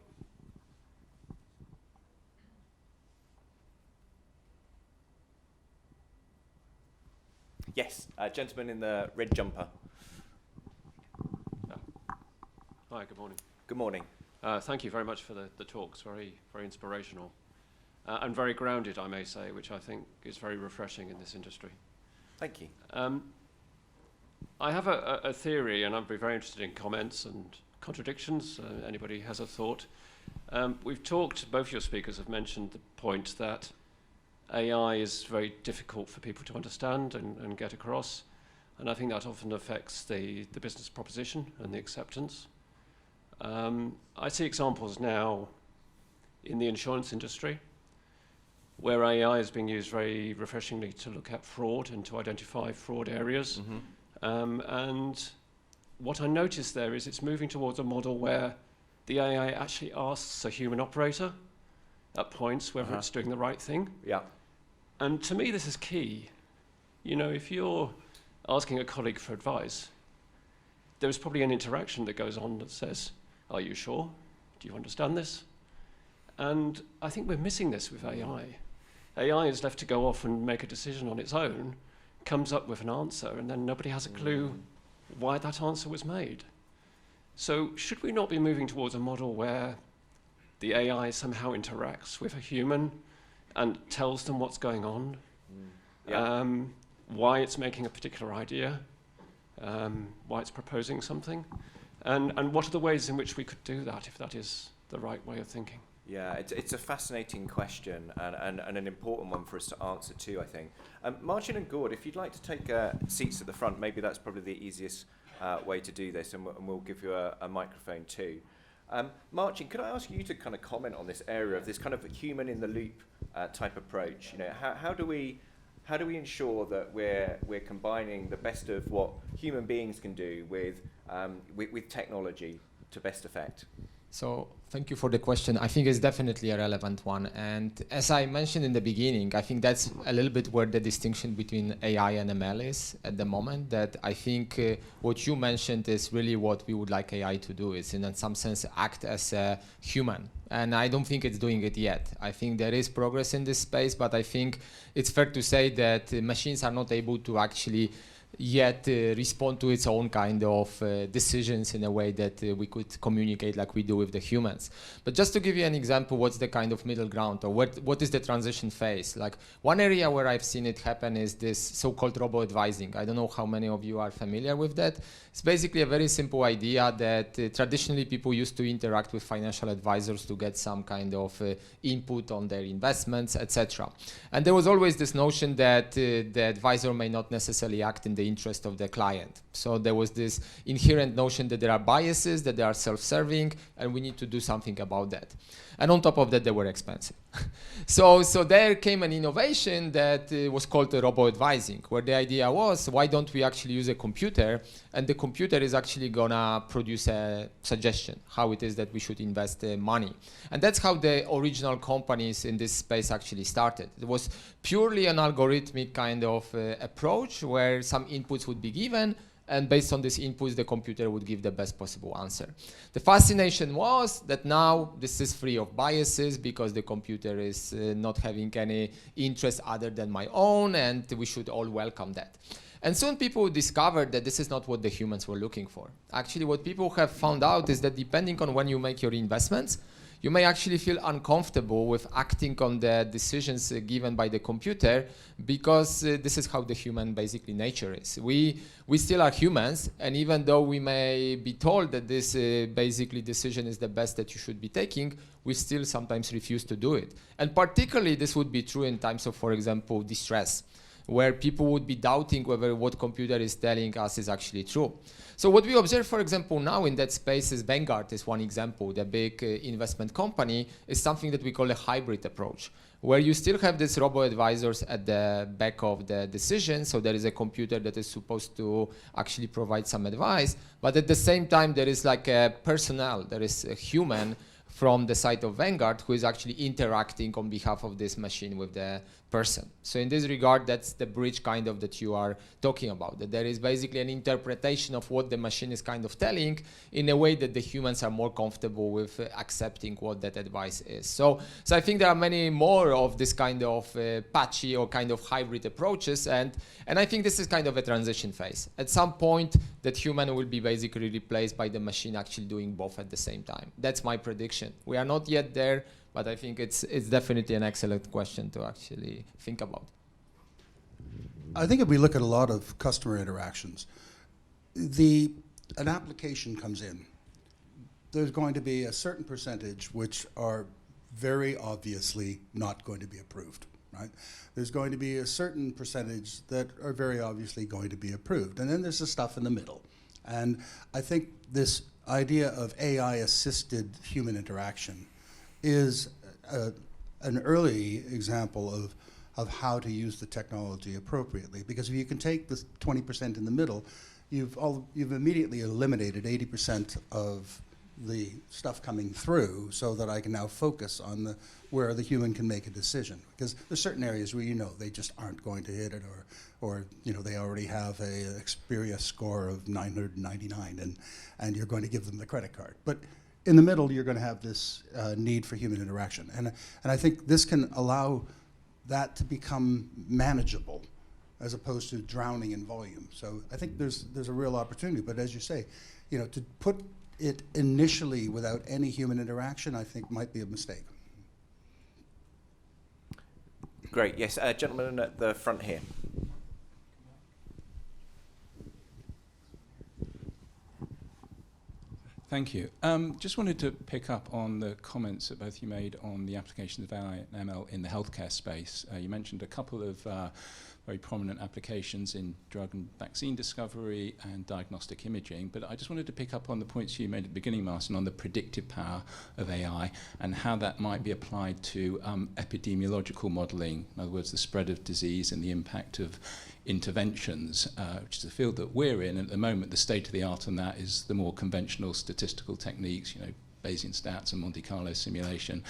Yes, gentleman in the red jumper. Hi, good morning. Good morning. Thank you very much for the talks, very inspirational. And very grounded, I may say, which I think is very refreshing in this industry. Thank you. I have a theory, and I'd be very interested in comments and contradictions. Anybody has a thought? We've talked, both your speakers have mentioned the point that AI is very difficult for people to understand and get across. And I think that often affects the business proposition and the acceptance. I see examples now in the insurance industry where AI is being used very refreshingly to look at fraud and to identify fraud areas. Mm-hmm. And what I noticed there is it's moving towards a model where the AI actually asks a human operator at points whether it's doing the right thing. Yeah. And to me, this is key. You know, if you're asking a colleague for advice, there is probably an interaction that goes on that says, are you sure? Do you understand this? And I think we're missing this with AI. AI is left to go off and make a decision on its own, comes up with an answer, and then nobody has a clue why that answer was made. So should we not be moving towards a model where the AI somehow interacts with a human and tells them what's going on, why it's making a particular idea, why it's proposing something, and what are the ways in which we could do that, if that is the right way of thinking? Yeah, it's a fascinating question and an important one for us to answer too, I think. Marcin and Gord, if you'd like to take seats at the front, maybe that's probably the easiest way to do this, and we'll give you a microphone too. Marcin, could I ask you to kind of comment on this area of this kind of human in the loop type approach? You know, how do we ensure that we're combining the best of what human beings can do with technology to best effect? So thank you for the question. I think it's definitely a relevant one. And as I mentioned in the beginning, I think that's a little bit where the distinction between AI and ML is at the moment. That I think what you mentioned is really what we would like AI to do, is in some sense act as a human. And I don't think it's doing it yet. I think there is progress in this space, but I think it's fair to say that machines are not able to actually yet respond to its own kind of decisions in a way that we could communicate like we do with the humans. But just to give you an example, what's the kind of middle ground, or what is the transition phase? Like one area where I've seen it happen is this so-called robo-advising. I don't know how many of you are familiar with that. It's basically a very simple idea that traditionally people used to interact with financial advisors to get some kind of input on their investments, etc. And there was always this notion that the advisor may not necessarily act in the interest of the client. So there was this inherent notion that there are biases, that they are self-serving, and we need to do something about that. And on top of that, they were expensive. So there came an innovation that was called robo-advising, where the idea was, why don't we actually use a computer, and the computer is actually gonna produce a suggestion, how it is that we should invest money. And that's how the original companies in this space actually started. It was purely an algorithmic kind of approach where some inputs would be given, and based on these inputs, the computer would give the best possible answer. The fascination was that now this is free of biases because the computer is not having any interest other than my own, and we should all welcome that. And soon people discovered that this is not what the humans were looking for. Actually, what people have found out is that depending on when you make your investments, you may actually feel uncomfortable with acting on the decisions given by the computer, because this is how the human basically nature is. We still are humans, and even though we may be told that this basically decision is the best that you should be taking, we still sometimes refuse to do it. And particularly this would be true in times of, for example, distress, where people would be doubting whether what computer is telling us is actually true. So what we observe, for example, now in that space is Vanguard is one example. The big investment company is something that we call a hybrid approach, where you still have these robo-advisors at the back of the decision. So there is a computer that is supposed to actually provide some advice, but at the same time, there is like a personnel, there is a human from the side of Vanguard, who is actually interacting on behalf of this machine with the person. So in this regard, that's the bridge kind of that you are talking about, that there is basically an interpretation of what the machine is kind of telling in a way that the humans are more comfortable with accepting what that advice is. So I think there are many more of this kind of patchy or kind of hybrid approaches, and I think this is kind of a transition phase. At some point, that human will be basically replaced by the machine actually doing both at the same time. That's my prediction. We are not yet there, but I think it's definitely an excellent question to actually think about. I think if we look at a lot of customer interactions, an application comes in. There's going to be a certain percentage which are very obviously not going to be approved, right? There's going to be a certain percentage that are very obviously going to be approved. And then there's the stuff in the middle. And I think this idea of AI-assisted human interaction is an early example of how to use the technology appropriately. Because if you can take the 20% in the middle, you've immediately eliminated 80% of the stuff coming through, so that I can now focus on where the human can make a decision. Because there's certain areas where they just aren't going to hit it, or they already have a Xperia score of 999, and you're going to give them the credit card. But in the middle, you're going to have this need for human interaction. And I think this can allow that to become manageable as opposed to drowning in volume. So I think there's a real opportunity. But as you say, to put it initially without any human interaction, I think might be a mistake. Great. Yes, gentleman at the front here. Thank you. Just wanted to pick up on the comments that both you made on the application of AI and ML in the healthcare space. You mentioned a couple of very prominent applications in drug and vaccine discovery and diagnostic imaging, but I just wanted to pick up on the points you made at the beginning, Marcin, on the predictive power of AI and how that might be applied to epidemiological modeling, in other words, the spread of disease and the impact of interventions, which is a field that we're in. At the moment, the state of the art on that is the more conventional statistical techniques, Bayesian stats and Monte Carlo simulation.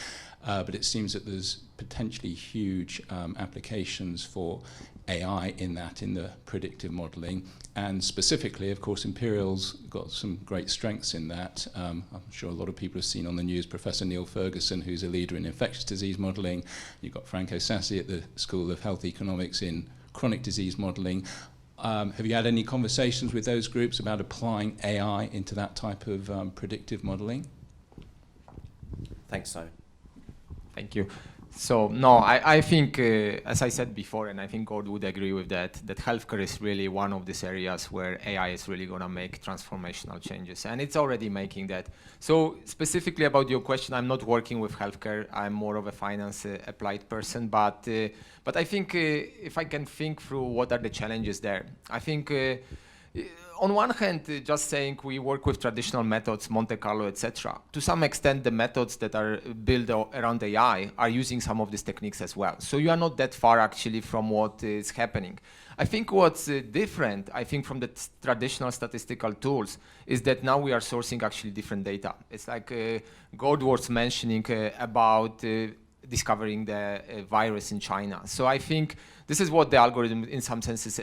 But it seems that there's potentially huge applications for AI in the predictive modeling. And specifically, of course, Imperial's got some great strengths in that. I'm sure a lot of people have seen on the news Professor Neil Ferguson, who's a leader in infectious disease modeling. You've got Franco Sassi at the School of Health Economics in chronic disease modeling. Have you had any conversations with those groups about applying AI into that type of predictive modeling? Thanks, Simon. Thank you. So, no, I think, as I said before, and I think Gord would agree with that healthcare is really one of these areas where AI is really going to make transformational changes, and it's already making that. So, specifically about your question, I'm not working with healthcare. I'm more of a finance applied person, but I think if I can think through what are the challenges there, I think on one hand, just saying we work with traditional methods, Monte Carlo, etc. To some extent, the methods that are built around AI are using some of these techniques as well. So you are not that far actually from what is happening. I think what's different, from the traditional statistical tools is that now we are sourcing actually different data. It's like Gord was mentioning about discovering the virus in China. So I think this is what the algorithm in some sense is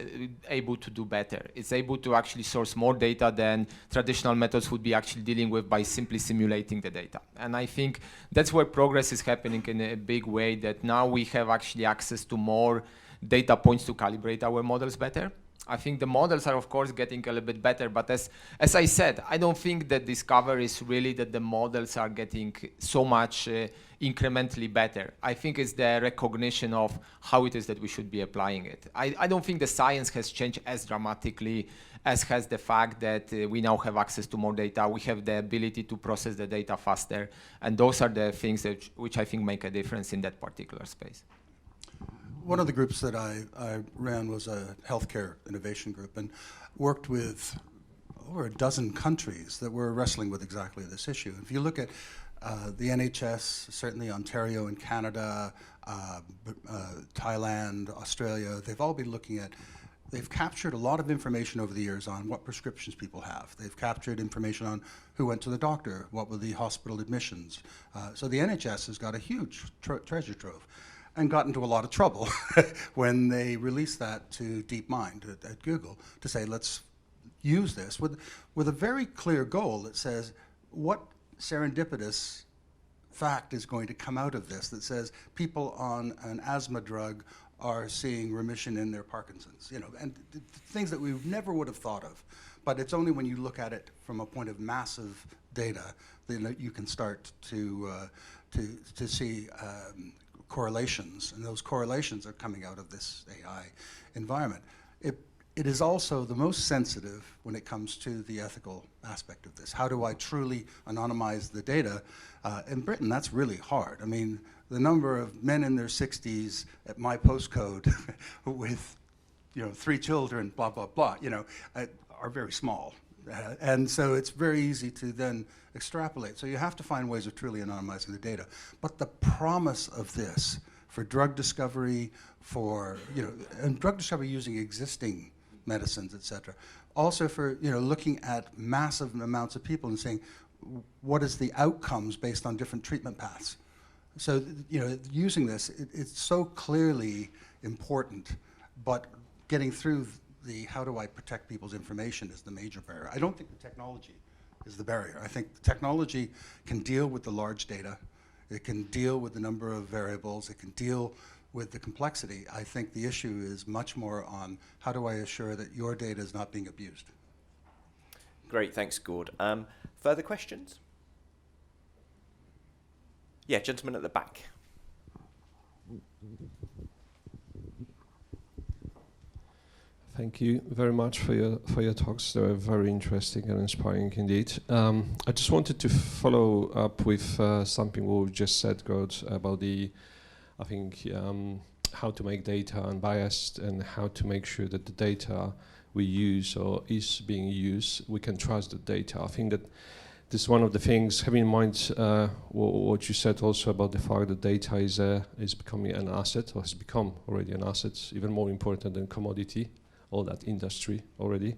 able to do better. It's able to actually source more data than traditional methods would be actually dealing with by simply simulating the data. And I think that's where progress is happening in a big way, that now we have actually access to more data points to calibrate our models better. I think the models are, of course, getting a little bit better, but as I said, I don't think that discovery is really that the models are getting so much incrementally better. I think it's the recognition of how it is that we should be applying it. I don't think the science has changed as dramatically as has the fact that we now have access to more data, we have the ability to process the data faster, and those are the things which I think make a difference in that particular space. One of the groups that I ran was a healthcare innovation group and worked with over a dozen countries that were wrestling with exactly this issue. If you look at the NHS, certainly Ontario and Canada, Thailand, Australia, they've all been looking at they've captured a lot of information over the years on what prescriptions people have. They've captured information on who went to the doctor, what were the hospital admissions. So the NHS has got a huge treasure trove and got into a lot of trouble when they released that to DeepMind at Google to say, let's use this with a very clear goal that says, what serendipitous fact is going to come out of this that says people on an asthma drug are seeing remission in their Parkinson's, and things that we never would have thought of. But it's only when you look at it from a point of massive data that you can start to see correlations, and those correlations are coming out of this AI environment. It is also the most sensitive when it comes to the ethical aspect of this. How do I truly anonymize the data? In Britain, that's really hard. I mean, the number of men in their 60s at my postcode with 3 children, blah, blah, blah, are very small. And so it's very easy to then extrapolate. So you have to find ways of truly anonymizing the data. But the promise of this for drug discovery, and drug discovery using existing medicines, et cetera. Also for looking at massive amounts of people and saying, what is the outcomes based on different treatment paths? So using this, it's so clearly important, but getting through the how do I protect people's information is the major barrier. I don't think the technology is the barrier. I think the technology can deal with the large data. It can deal with the number of variables. It can deal with the complexity. I think the issue is much more on how do I assure that your data is not being abused. Great, thanks, Gord. Further questions? Yeah, gentleman at the back. Thank you very much for your talks. They were very interesting and inspiring indeed. I just wanted to follow up with something we just said, Gord, about how to make data unbiased and how to make sure that the data we use or is being used, we can trust the data. I think that this is one of the things, having in mind what you said also about the fact that data is becoming an asset, or has become already an asset, even more important than commodity, all that industry already.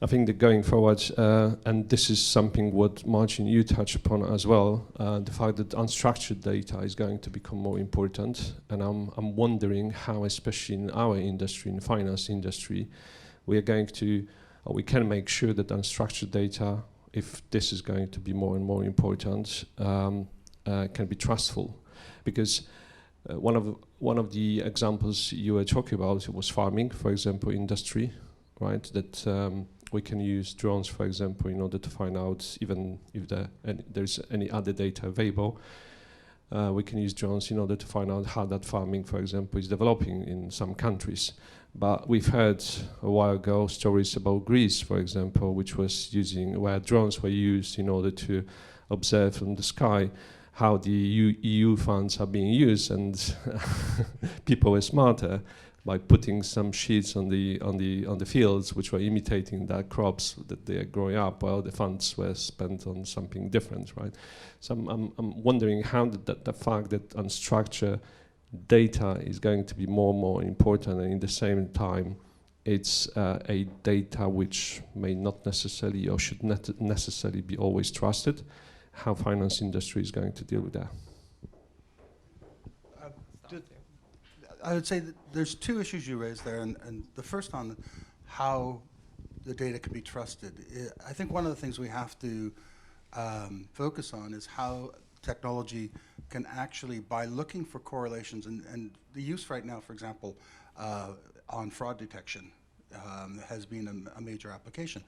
I think that going forward, and this is something what Marcin, you touched upon as well, the fact that unstructured data is going to become more important, and I'm wondering how, especially in our industry, in the finance industry, we can make sure that unstructured data, if this is going to be more and more important, can be trustful, because one of the examples you were talking about was farming, for example, industry, right? That we can use drones, for example, in order to find out even if there's any other data available. We can use drones in order to find out how that farming, for example, is developing in some countries. But we've heard a while ago stories about Greece, for example, where drones were used in order to observe from the sky how the EU funds are being used, and people were smarter by putting some sheets on the fields which were imitating the crops that they are growing up, while the funds were spent on something different, right? So I'm wondering how the fact that unstructured data is going to be more and more important, and at the same time it's a data which may not necessarily or should not necessarily be always trusted, how finance industry is going to deal with that. I would say that there's 2 issues you raised there, and the first on how the data can be trusted. I think one of the things we have to focus on is how technology can actually, by looking for correlations, and the use right now, for example, on fraud detection has been a major application.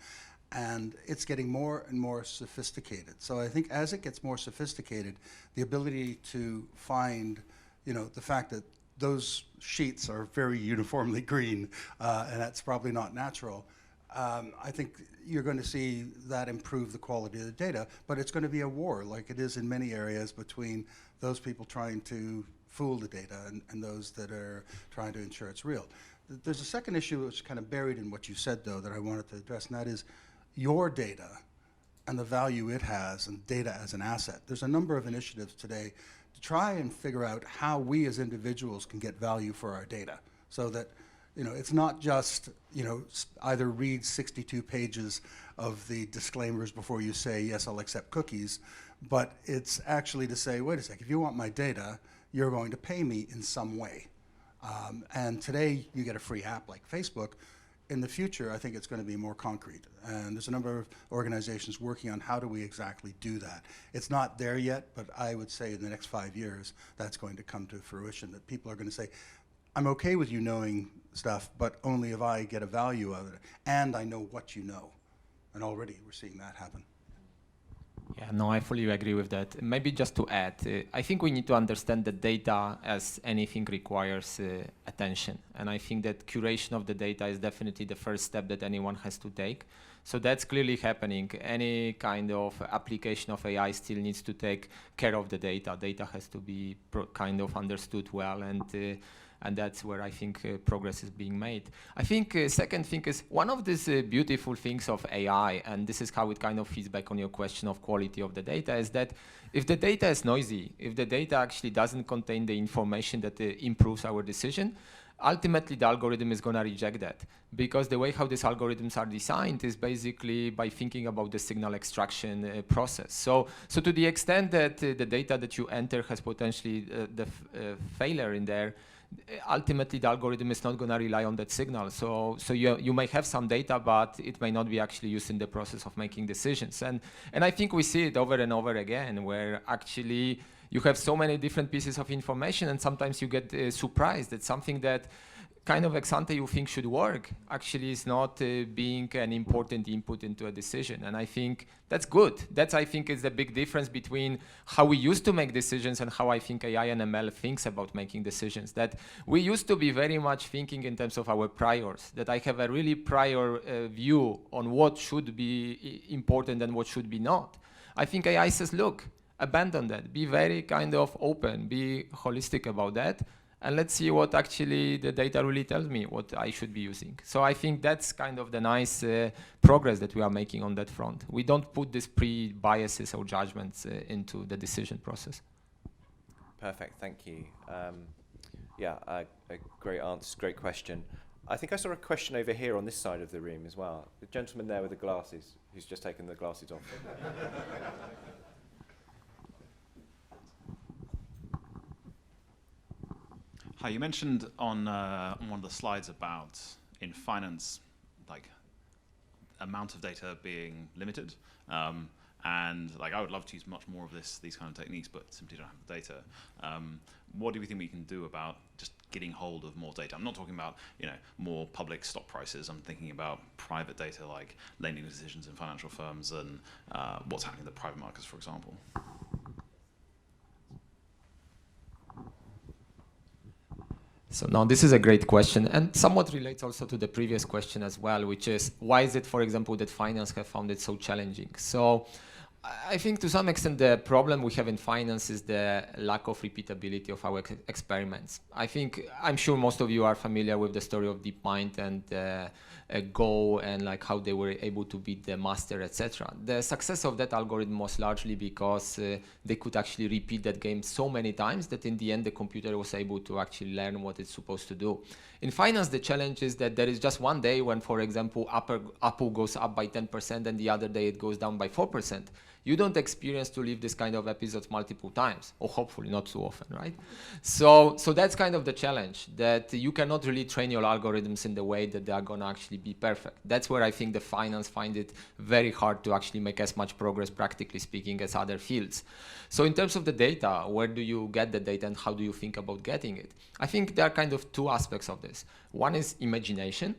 And it's getting more and more sophisticated. So I think as it gets more sophisticated, the ability to find, the fact that those sheets are very uniformly green, and that's probably not natural. I think you're going to see that improve the quality of the data, but it's going to be a war, like it is in many areas, between those people trying to fool the data and those that are trying to ensure it's real. There's a second issue which is kind of buried in what you said, though, that I wanted to address, and that is your data and the value it has, and data as an asset. There's a number of initiatives today to try and figure out how we as individuals can get value for our data, so that It's not just, either read 62 pages of the disclaimers before you say, yes, I'll accept cookies, but it's actually to say, wait a sec, if you want my data, you're going to pay me in some way. And today you get a free app like Facebook. In the future, I think it's going to be more concrete. And there's a number of organizations working on how do we exactly do that. It's not there yet, but I would say in the next 5 years, that's going to come to fruition, that people are going to say, I'm okay with you knowing stuff, but only if I get a value out of it, and I know what you know. And already we're seeing that happen. Yeah, no, I fully agree with that. Maybe just to add, I think we need to understand that data, as anything, requires attention. And I think that curation of the data is definitely the first step that anyone has to take. So that's clearly happening. Any kind of application of AI still needs to take care of the data. Data has to be kind of understood well, and that's where I think progress is being made. I think second thing is one of these beautiful things of AI, and this is how it kind of feeds back on your question of quality of the data, is that if the data is noisy, if the data actually doesn't contain the information that improves our decision, ultimately the algorithm is going to reject that, because the way how these algorithms are designed is basically by thinking about the signal extraction process. So to the extent that the data that you enter has potentially the failure in there, ultimately the algorithm is not going to rely on that signal. So you may have some data, but it may not be actually used in the process of making decisions. And I think we see it over and over again, where actually you have so many different pieces of information, and sometimes you get surprised that something that kind of ex ante you think should work actually is not being an important input into a decision. And I think that's good. That's, I think, is the big difference between how we used to make decisions and how I think AI and ML thinks about making decisions. That we used to be very much thinking in terms of our priors, that I have a really prior view on what should be important and what should be not. I think AI says, look, abandon that, be very kind of open, be holistic about that, and let's see what actually the data really tells me what I should be using. So I think that's kind of the nice progress that we are making on that front. We don't put these pre-biases or judgments into the decision process. Perfect, thank you. A great answer, great question. I think I saw a question over here on this side of the room as well. The gentleman there with the glasses, who's just taken the glasses off. Hi, you mentioned on one of the slides about, in finance, like amount of data being limited, and like I would love to use much more of these kind of techniques, but simply don't have the data. What do we think we can do about just getting hold of more data? I'm not talking about more public stock prices. I'm thinking about private data, like lending decisions in financial firms and what's happening in the private markets, for example. So now this is a great question, and somewhat relates also to the previous question as well, which is why is it, for example, that finance have found it so challenging? So I think to some extent the problem we have in finance is the lack of repeatability of our experiments. I'm sure most of you are familiar with the story of DeepMind and Go, and like how they were able to beat the master, etc. The success of that algorithm was largely because they could actually repeat that game so many times that in the end the computer was able to actually learn what it's supposed to do. In finance, the challenge is that there is just one day when, for example, Apple goes up by 10% and the other day it goes down by 4%. You don't experience to live this kind of episodes multiple times, or hopefully not too often, right? So that's kind of the challenge, that you cannot really train your algorithms in the way that they are going to actually be perfect. That's where I think the finance find it very hard to actually make as much progress, practically speaking, as other fields. So in terms of the data, where do you get the data and how do you think about getting it? I think there are kind of two aspects of this. One is imagination.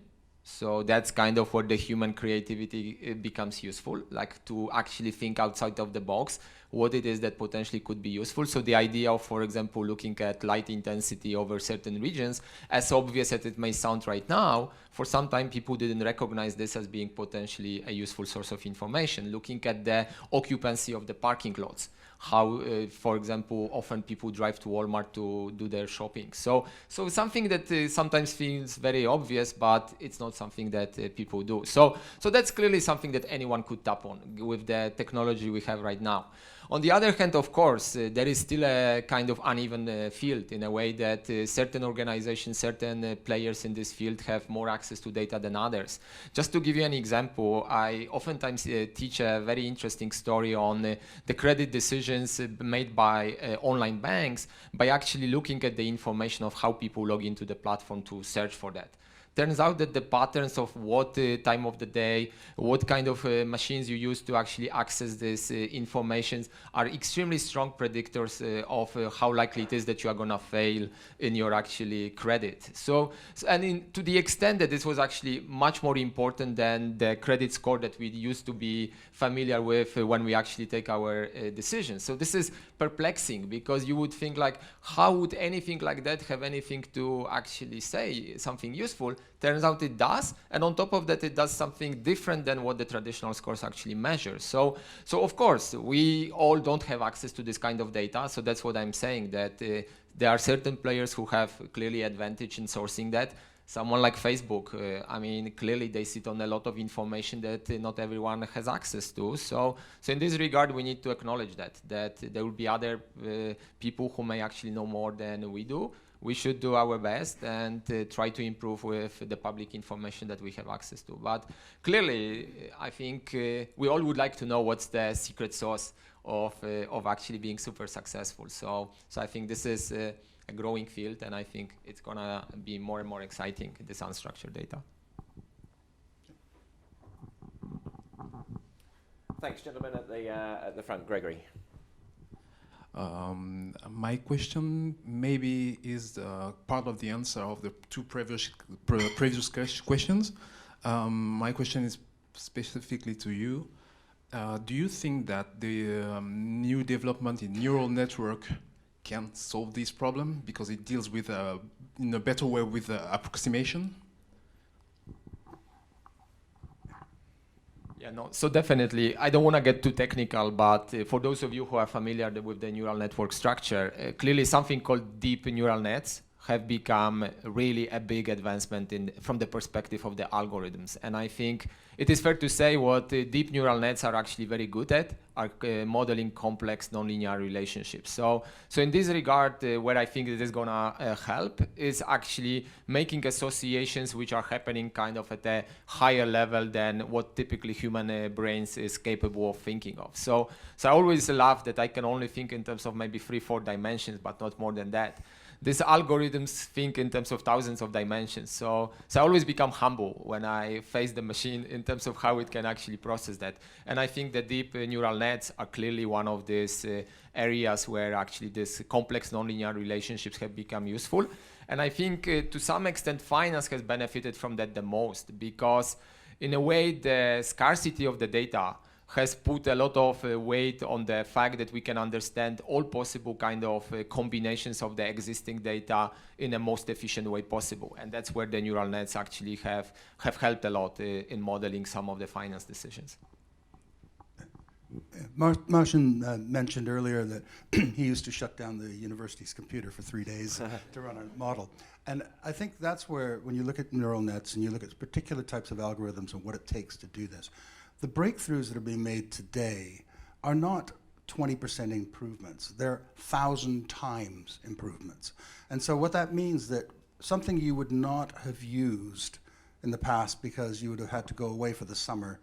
So that's kind of where the human creativity becomes useful, like to actually think outside of the box, what it is that potentially could be useful. So the idea of, for example, looking at light intensity over certain regions, as obvious as it may sound right now, for some time people didn't recognize this as being potentially a useful source of information. Looking at the occupancy of the parking lots. how, for example, often people drive to Walmart to do their shopping. So something that sometimes feels very obvious, but it's not something that people do. So that's clearly something that anyone could tap on with the technology we have right now. On the other hand, of course, there is still a kind of uneven field in a way that certain organizations, certain players in this field have more access to data than others. Just to give you an example, I oftentimes teach a very interesting story on the credit decisions made by online banks by actually looking at the information of how people log into the platform to search for that. Turns out that the patterns of what time of the day, what kind of machines you use to actually access this information are extremely strong predictors of how likely it is that you are going to fail in your actually credit. To the extent that this was actually much more important than the credit score that we used to be familiar with when we actually take our decisions. So this is perplexing, because you would think like, how would anything like that have anything to actually say something useful? Turns out it does, and on top of that, it does something different than what the traditional scores actually measure. So of course, we all don't have access to this kind of data, so that's what I'm saying, that there are certain players who have clearly advantage in sourcing that. Someone like Facebook, I mean, clearly they sit on a lot of information that not everyone has access to. So in this regard, we need to acknowledge that there will be other people who may actually know more than we do. We should do our best and try to improve with the public information that we have access to. But clearly, I think we all would like to know what's the secret sauce of actually being super successful. So I think this is a growing field, and I think it's gonna be more and more exciting, this unstructured data. Thanks, gentlemen, at the front. Gregory. My question maybe is part of the answer of the two previous questions. My question is specifically to you. Do you think that the new development in neural network can solve this problem because it deals with in a better way with approximation? Yeah, no, so definitely, I don't want to get too technical, but for those of you who are familiar with the neural network structure, clearly something called deep neural nets have become really a big advancement from the perspective of the algorithms. And I think it is fair to say what deep neural nets are actually very good at are modeling complex nonlinear relationships. So in this regard, where I think it is going to help is actually making associations which are happening kind of at a higher level than what typically human brains is capable of thinking of. So I always laugh that I can only think in terms of maybe 3-4 dimensions, but not more than that. These algorithms think in terms of thousands of dimensions. So I always become humble when I face the machine in terms of how it can actually process that. And I think the deep neural nets are clearly one of these areas where actually these complex nonlinear relationships have become useful. And I think to some extent finance has benefited from that the most, because in a way the scarcity of the data has put a lot of weight on the fact that we can understand all possible kind of combinations of the existing data in the most efficient way possible. And that's where the neural nets actually have helped a lot in modeling some of the finance decisions. Marcin mentioned earlier that he used to shut down the university's computer for 3 days to run a model. And I think that's where, when you look at neural nets and you look at particular types of algorithms and what it takes to do this, the breakthroughs that are being made today are not 20% improvements. They're 1,000 times improvements. And so what that means that something you would not have used in the past because you would have had to go away for the summer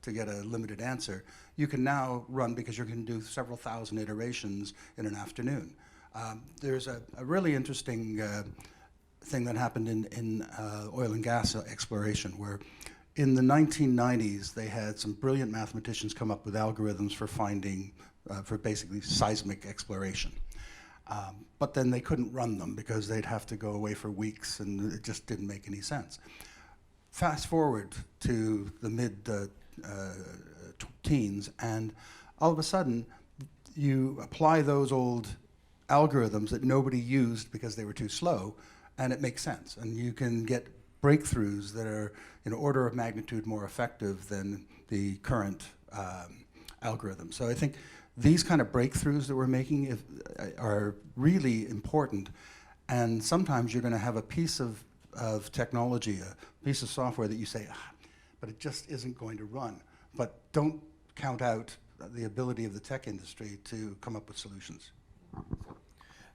to get a limited answer, you can now run because you can do several thousand iterations in an afternoon. There's a really interesting thing that happened in oil and gas exploration, where in the 1990s, they had some brilliant mathematicians come up with algorithms for finding, for basically seismic exploration. But then they couldn't run them because they'd have to go away for weeks, and it just didn't make any sense. Fast forward to the mid-teens, and all of a sudden, you apply those old algorithms that nobody used because they were too slow, and it makes sense. And you can get breakthroughs that are an order of magnitude more effective than the current algorithms. So I think these kind of breakthroughs that we're making are really important. And sometimes you're going to have a piece of technology, a piece of software that you say, but it just isn't going to run. But don't count out the ability of the tech industry to come up with solutions.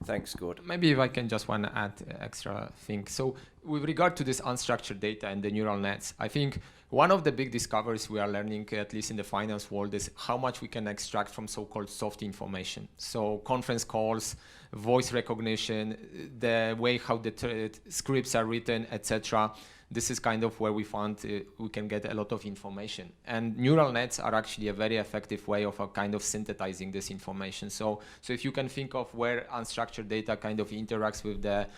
Thanks, Gord. Maybe if I can just want to add extra thing. So with regard to this unstructured data and the neural nets, I think one of the big discoveries we are learning, at least in the finance world, is how much we can extract from so-called soft information. So conference calls, voice recognition, the way how the scripts are written, etc. This is kind of where we found we can get a lot of information. And neural nets are actually a very effective way of kind of synthesizing this information. So if you can think of where unstructured data kind of interacts with the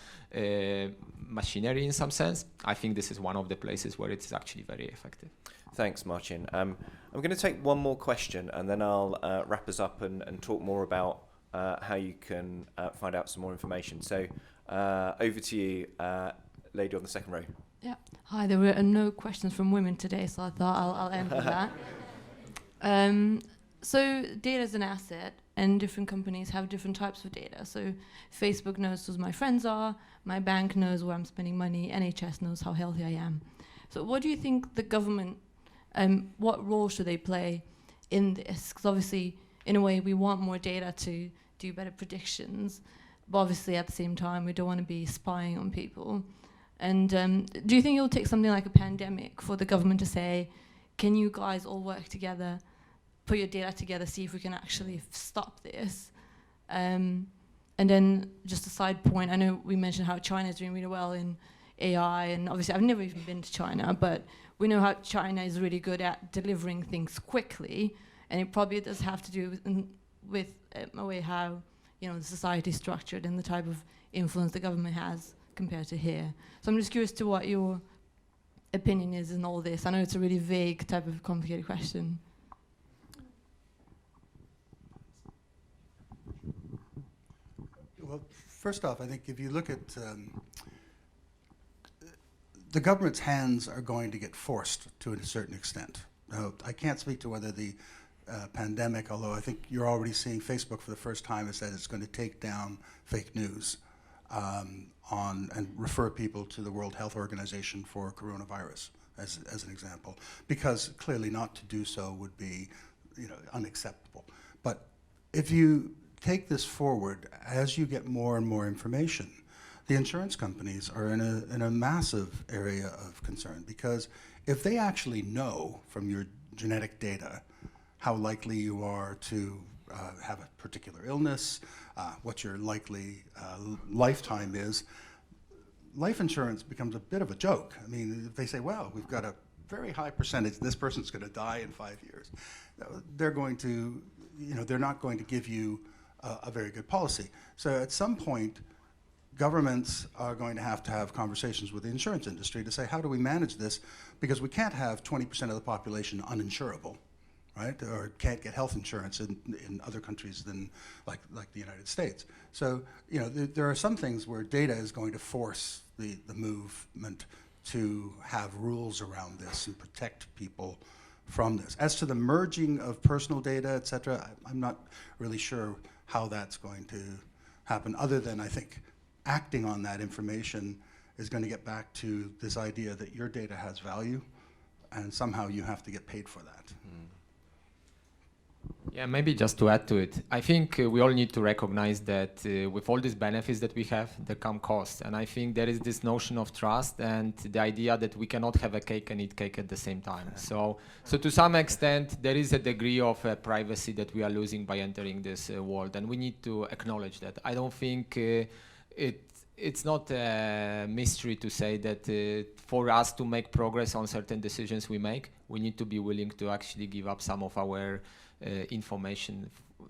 machinery in some sense, I think this is one of the places where it's actually very effective. Thanks, Marcin. I'm going to take one more question and then I'll wrap us up and talk more about how you can find out some more information. So over to you, lady on the second row. Yeah. Hi, there were no questions from women today, so I thought I'll end with that. So data is an asset, and different companies have different types of data. So Facebook knows who my friends are, my bank knows where I'm spending money, NHS knows how healthy I am. So what do you think the government, what role should they play in this? Because obviously, in a way, we want more data to do better predictions, but obviously at the same time, we don't want to be spying on people. And do you think it will take something like a pandemic for the government to say, can you guys all work together, put your data together, see if we can actually stop this? And then just a side point, I know we mentioned how China is doing really well in AI, and obviously I've never even been to China, but we know how China is really good at delivering things quickly, and it probably does have to do with a way how the society is structured and the type of influence the government has compared to here. So I'm just curious to what your opinion is in all this. I know it's a really vague type of complicated question. Well, first off, I think if you look at the government's hands are going to get forced to a certain extent. Now, I can't speak to whether the pandemic, although I think you're already seeing Facebook for the first time has said it's going to take down fake news and refer people to the World Health Organization for coronavirus as an example, because clearly not to do so would be unacceptable. But if you take this forward, as you get more and more information, the insurance companies are in a massive area of concern, because if they actually know from your genetic data how likely you are to have a particular illness, what your likely lifetime is, life insurance becomes a bit of a joke. I mean, if they say, well, we've got a very high percentage, this person's going to die in 5 years, they're going to, they're not going to give you a very good policy. So at some point, governments are going to have conversations with the insurance industry to say, how do we manage this? Because we can't have 20% of the population uninsurable, right? Or can't get health insurance in other countries than like the United States. So, there are some things where data is going to force the movement to have rules around this and protect people from this. As to the merging of personal data, et cetera, I'm not really sure how that's going to happen, other than I think acting on that information is going to get back to this idea that your data has value and somehow you have to get paid for that. Yeah, maybe just to add to it, I think we all need to recognize that with all these benefits that we have, there come costs. And I think there is this notion of trust and the idea that we cannot have a cake and eat cake at the same time. So to some extent, there is a degree of privacy that we are losing by entering this world, and we need to acknowledge that. I don't think it's not a mystery to say that for us to make progress on certain decisions we make, we need to be willing to actually give up some of our information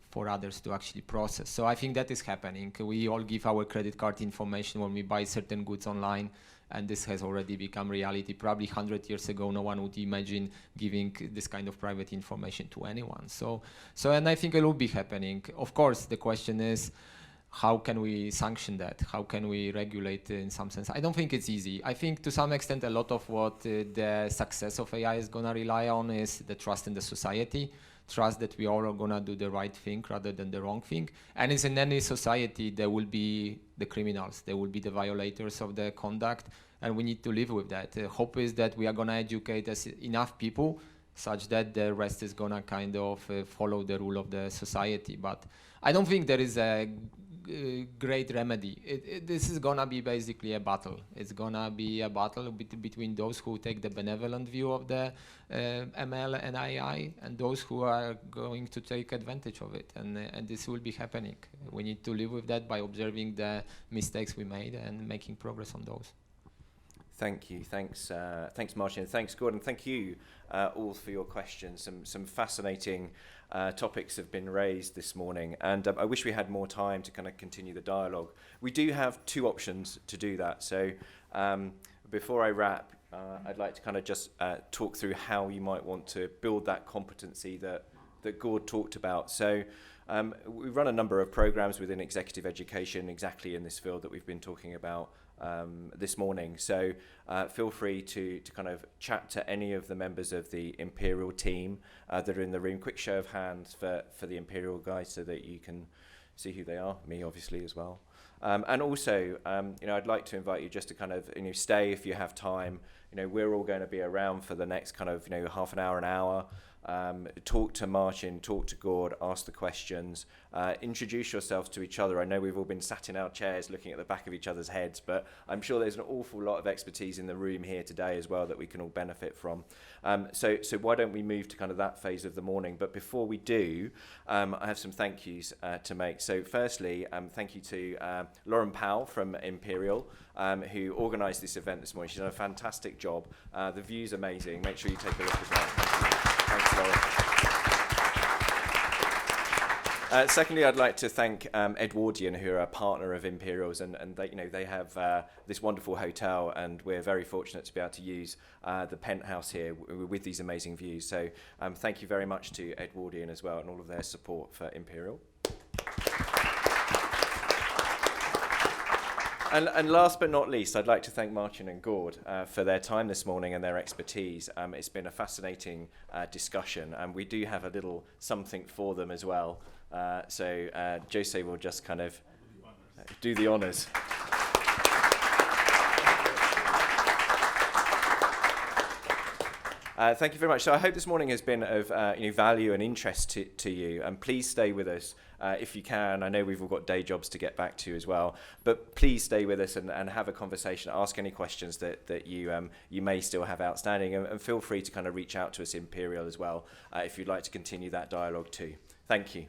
for others to actually process. So I think that is happening. We all give our credit card information when we buy certain goods online, and this has already become reality. Probably 100 years ago, no one would imagine giving this kind of private information to anyone. So and I think it will be happening. Of course, the question is, how can we sanction that? How can we regulate in some sense? I don't think it's easy. I think to some extent a lot of what the success of AI is going to rely on is the trust in the society. trust that we all are gonna do the right thing rather than the wrong thing. And as in any society, there will be the criminals, there will be the violators of the conduct, and we need to live with that. The hope is that we are gonna educate enough people such that the rest is gonna kind of follow the rule of the society. But I don't think there is a great remedy. This is gonna be basically a battle. It's gonna be a battle between those who take the benevolent view of the ML and AI and those who are going to take advantage of it. And this will be happening. We need to live with that by observing the mistakes we made and making progress on those. Thank you. Thanks, Marcin. Thanks, Gordon. Thank you all for your questions. Some fascinating topics have been raised this morning, and I wish we had more time to kind of continue the dialogue. We do have two options to do that. So before I wrap, I'd like to kind of just talk through how you might want to build that competency that Gord talked about. So we run a number of programs within executive education exactly in this field that we've been talking about this morning. So feel free to kind of chat to any of the members of the Imperial team that are in the room. Quick show of hands for the Imperial guys so that you can see who they are, me obviously as well. And also, I'd like to invite you just to kind of stay if you have time. We're all going to be around for the next kind of half an hour. Talk to Marcin, talk to Gord, ask the questions, introduce yourselves to each other. I know we've all been sat in our chairs looking at the back of each other's heads, but I'm sure there's an awful lot of expertise in the room here today as well that we can all benefit from. So why don't we move to kind of that phase of the morning? But before we do, I have some thank yous to make. So firstly, thank you to Lauren Powell from Imperial, who organised this event this morning. She's done a fantastic job. The view's amazing. Make sure you take a look as well. Thanks, Lauren. Secondly, I'd like to thank Edwardian, who are a partner of Imperial's, and they have this wonderful hotel, and we're very fortunate to be able to use the penthouse here with these amazing views. So thank you very much to Edwardian as well, and all of their support for Imperial. And last but not least, I'd like to thank Marcin and Gord for their time this morning and their expertise. It's been a fascinating discussion, and we do have a little something for them as well. So Jose will just kind of do the honours. Thank you very much. So I hope this morning has been of value and interest to you, and please stay with us if you can. I know we've all got day jobs to get back to as well, but please stay with us and have a conversation. Ask any questions that you may still have outstanding, and feel free to kind of reach out to us Imperial as well if you'd like to continue that dialogue too. Thank you.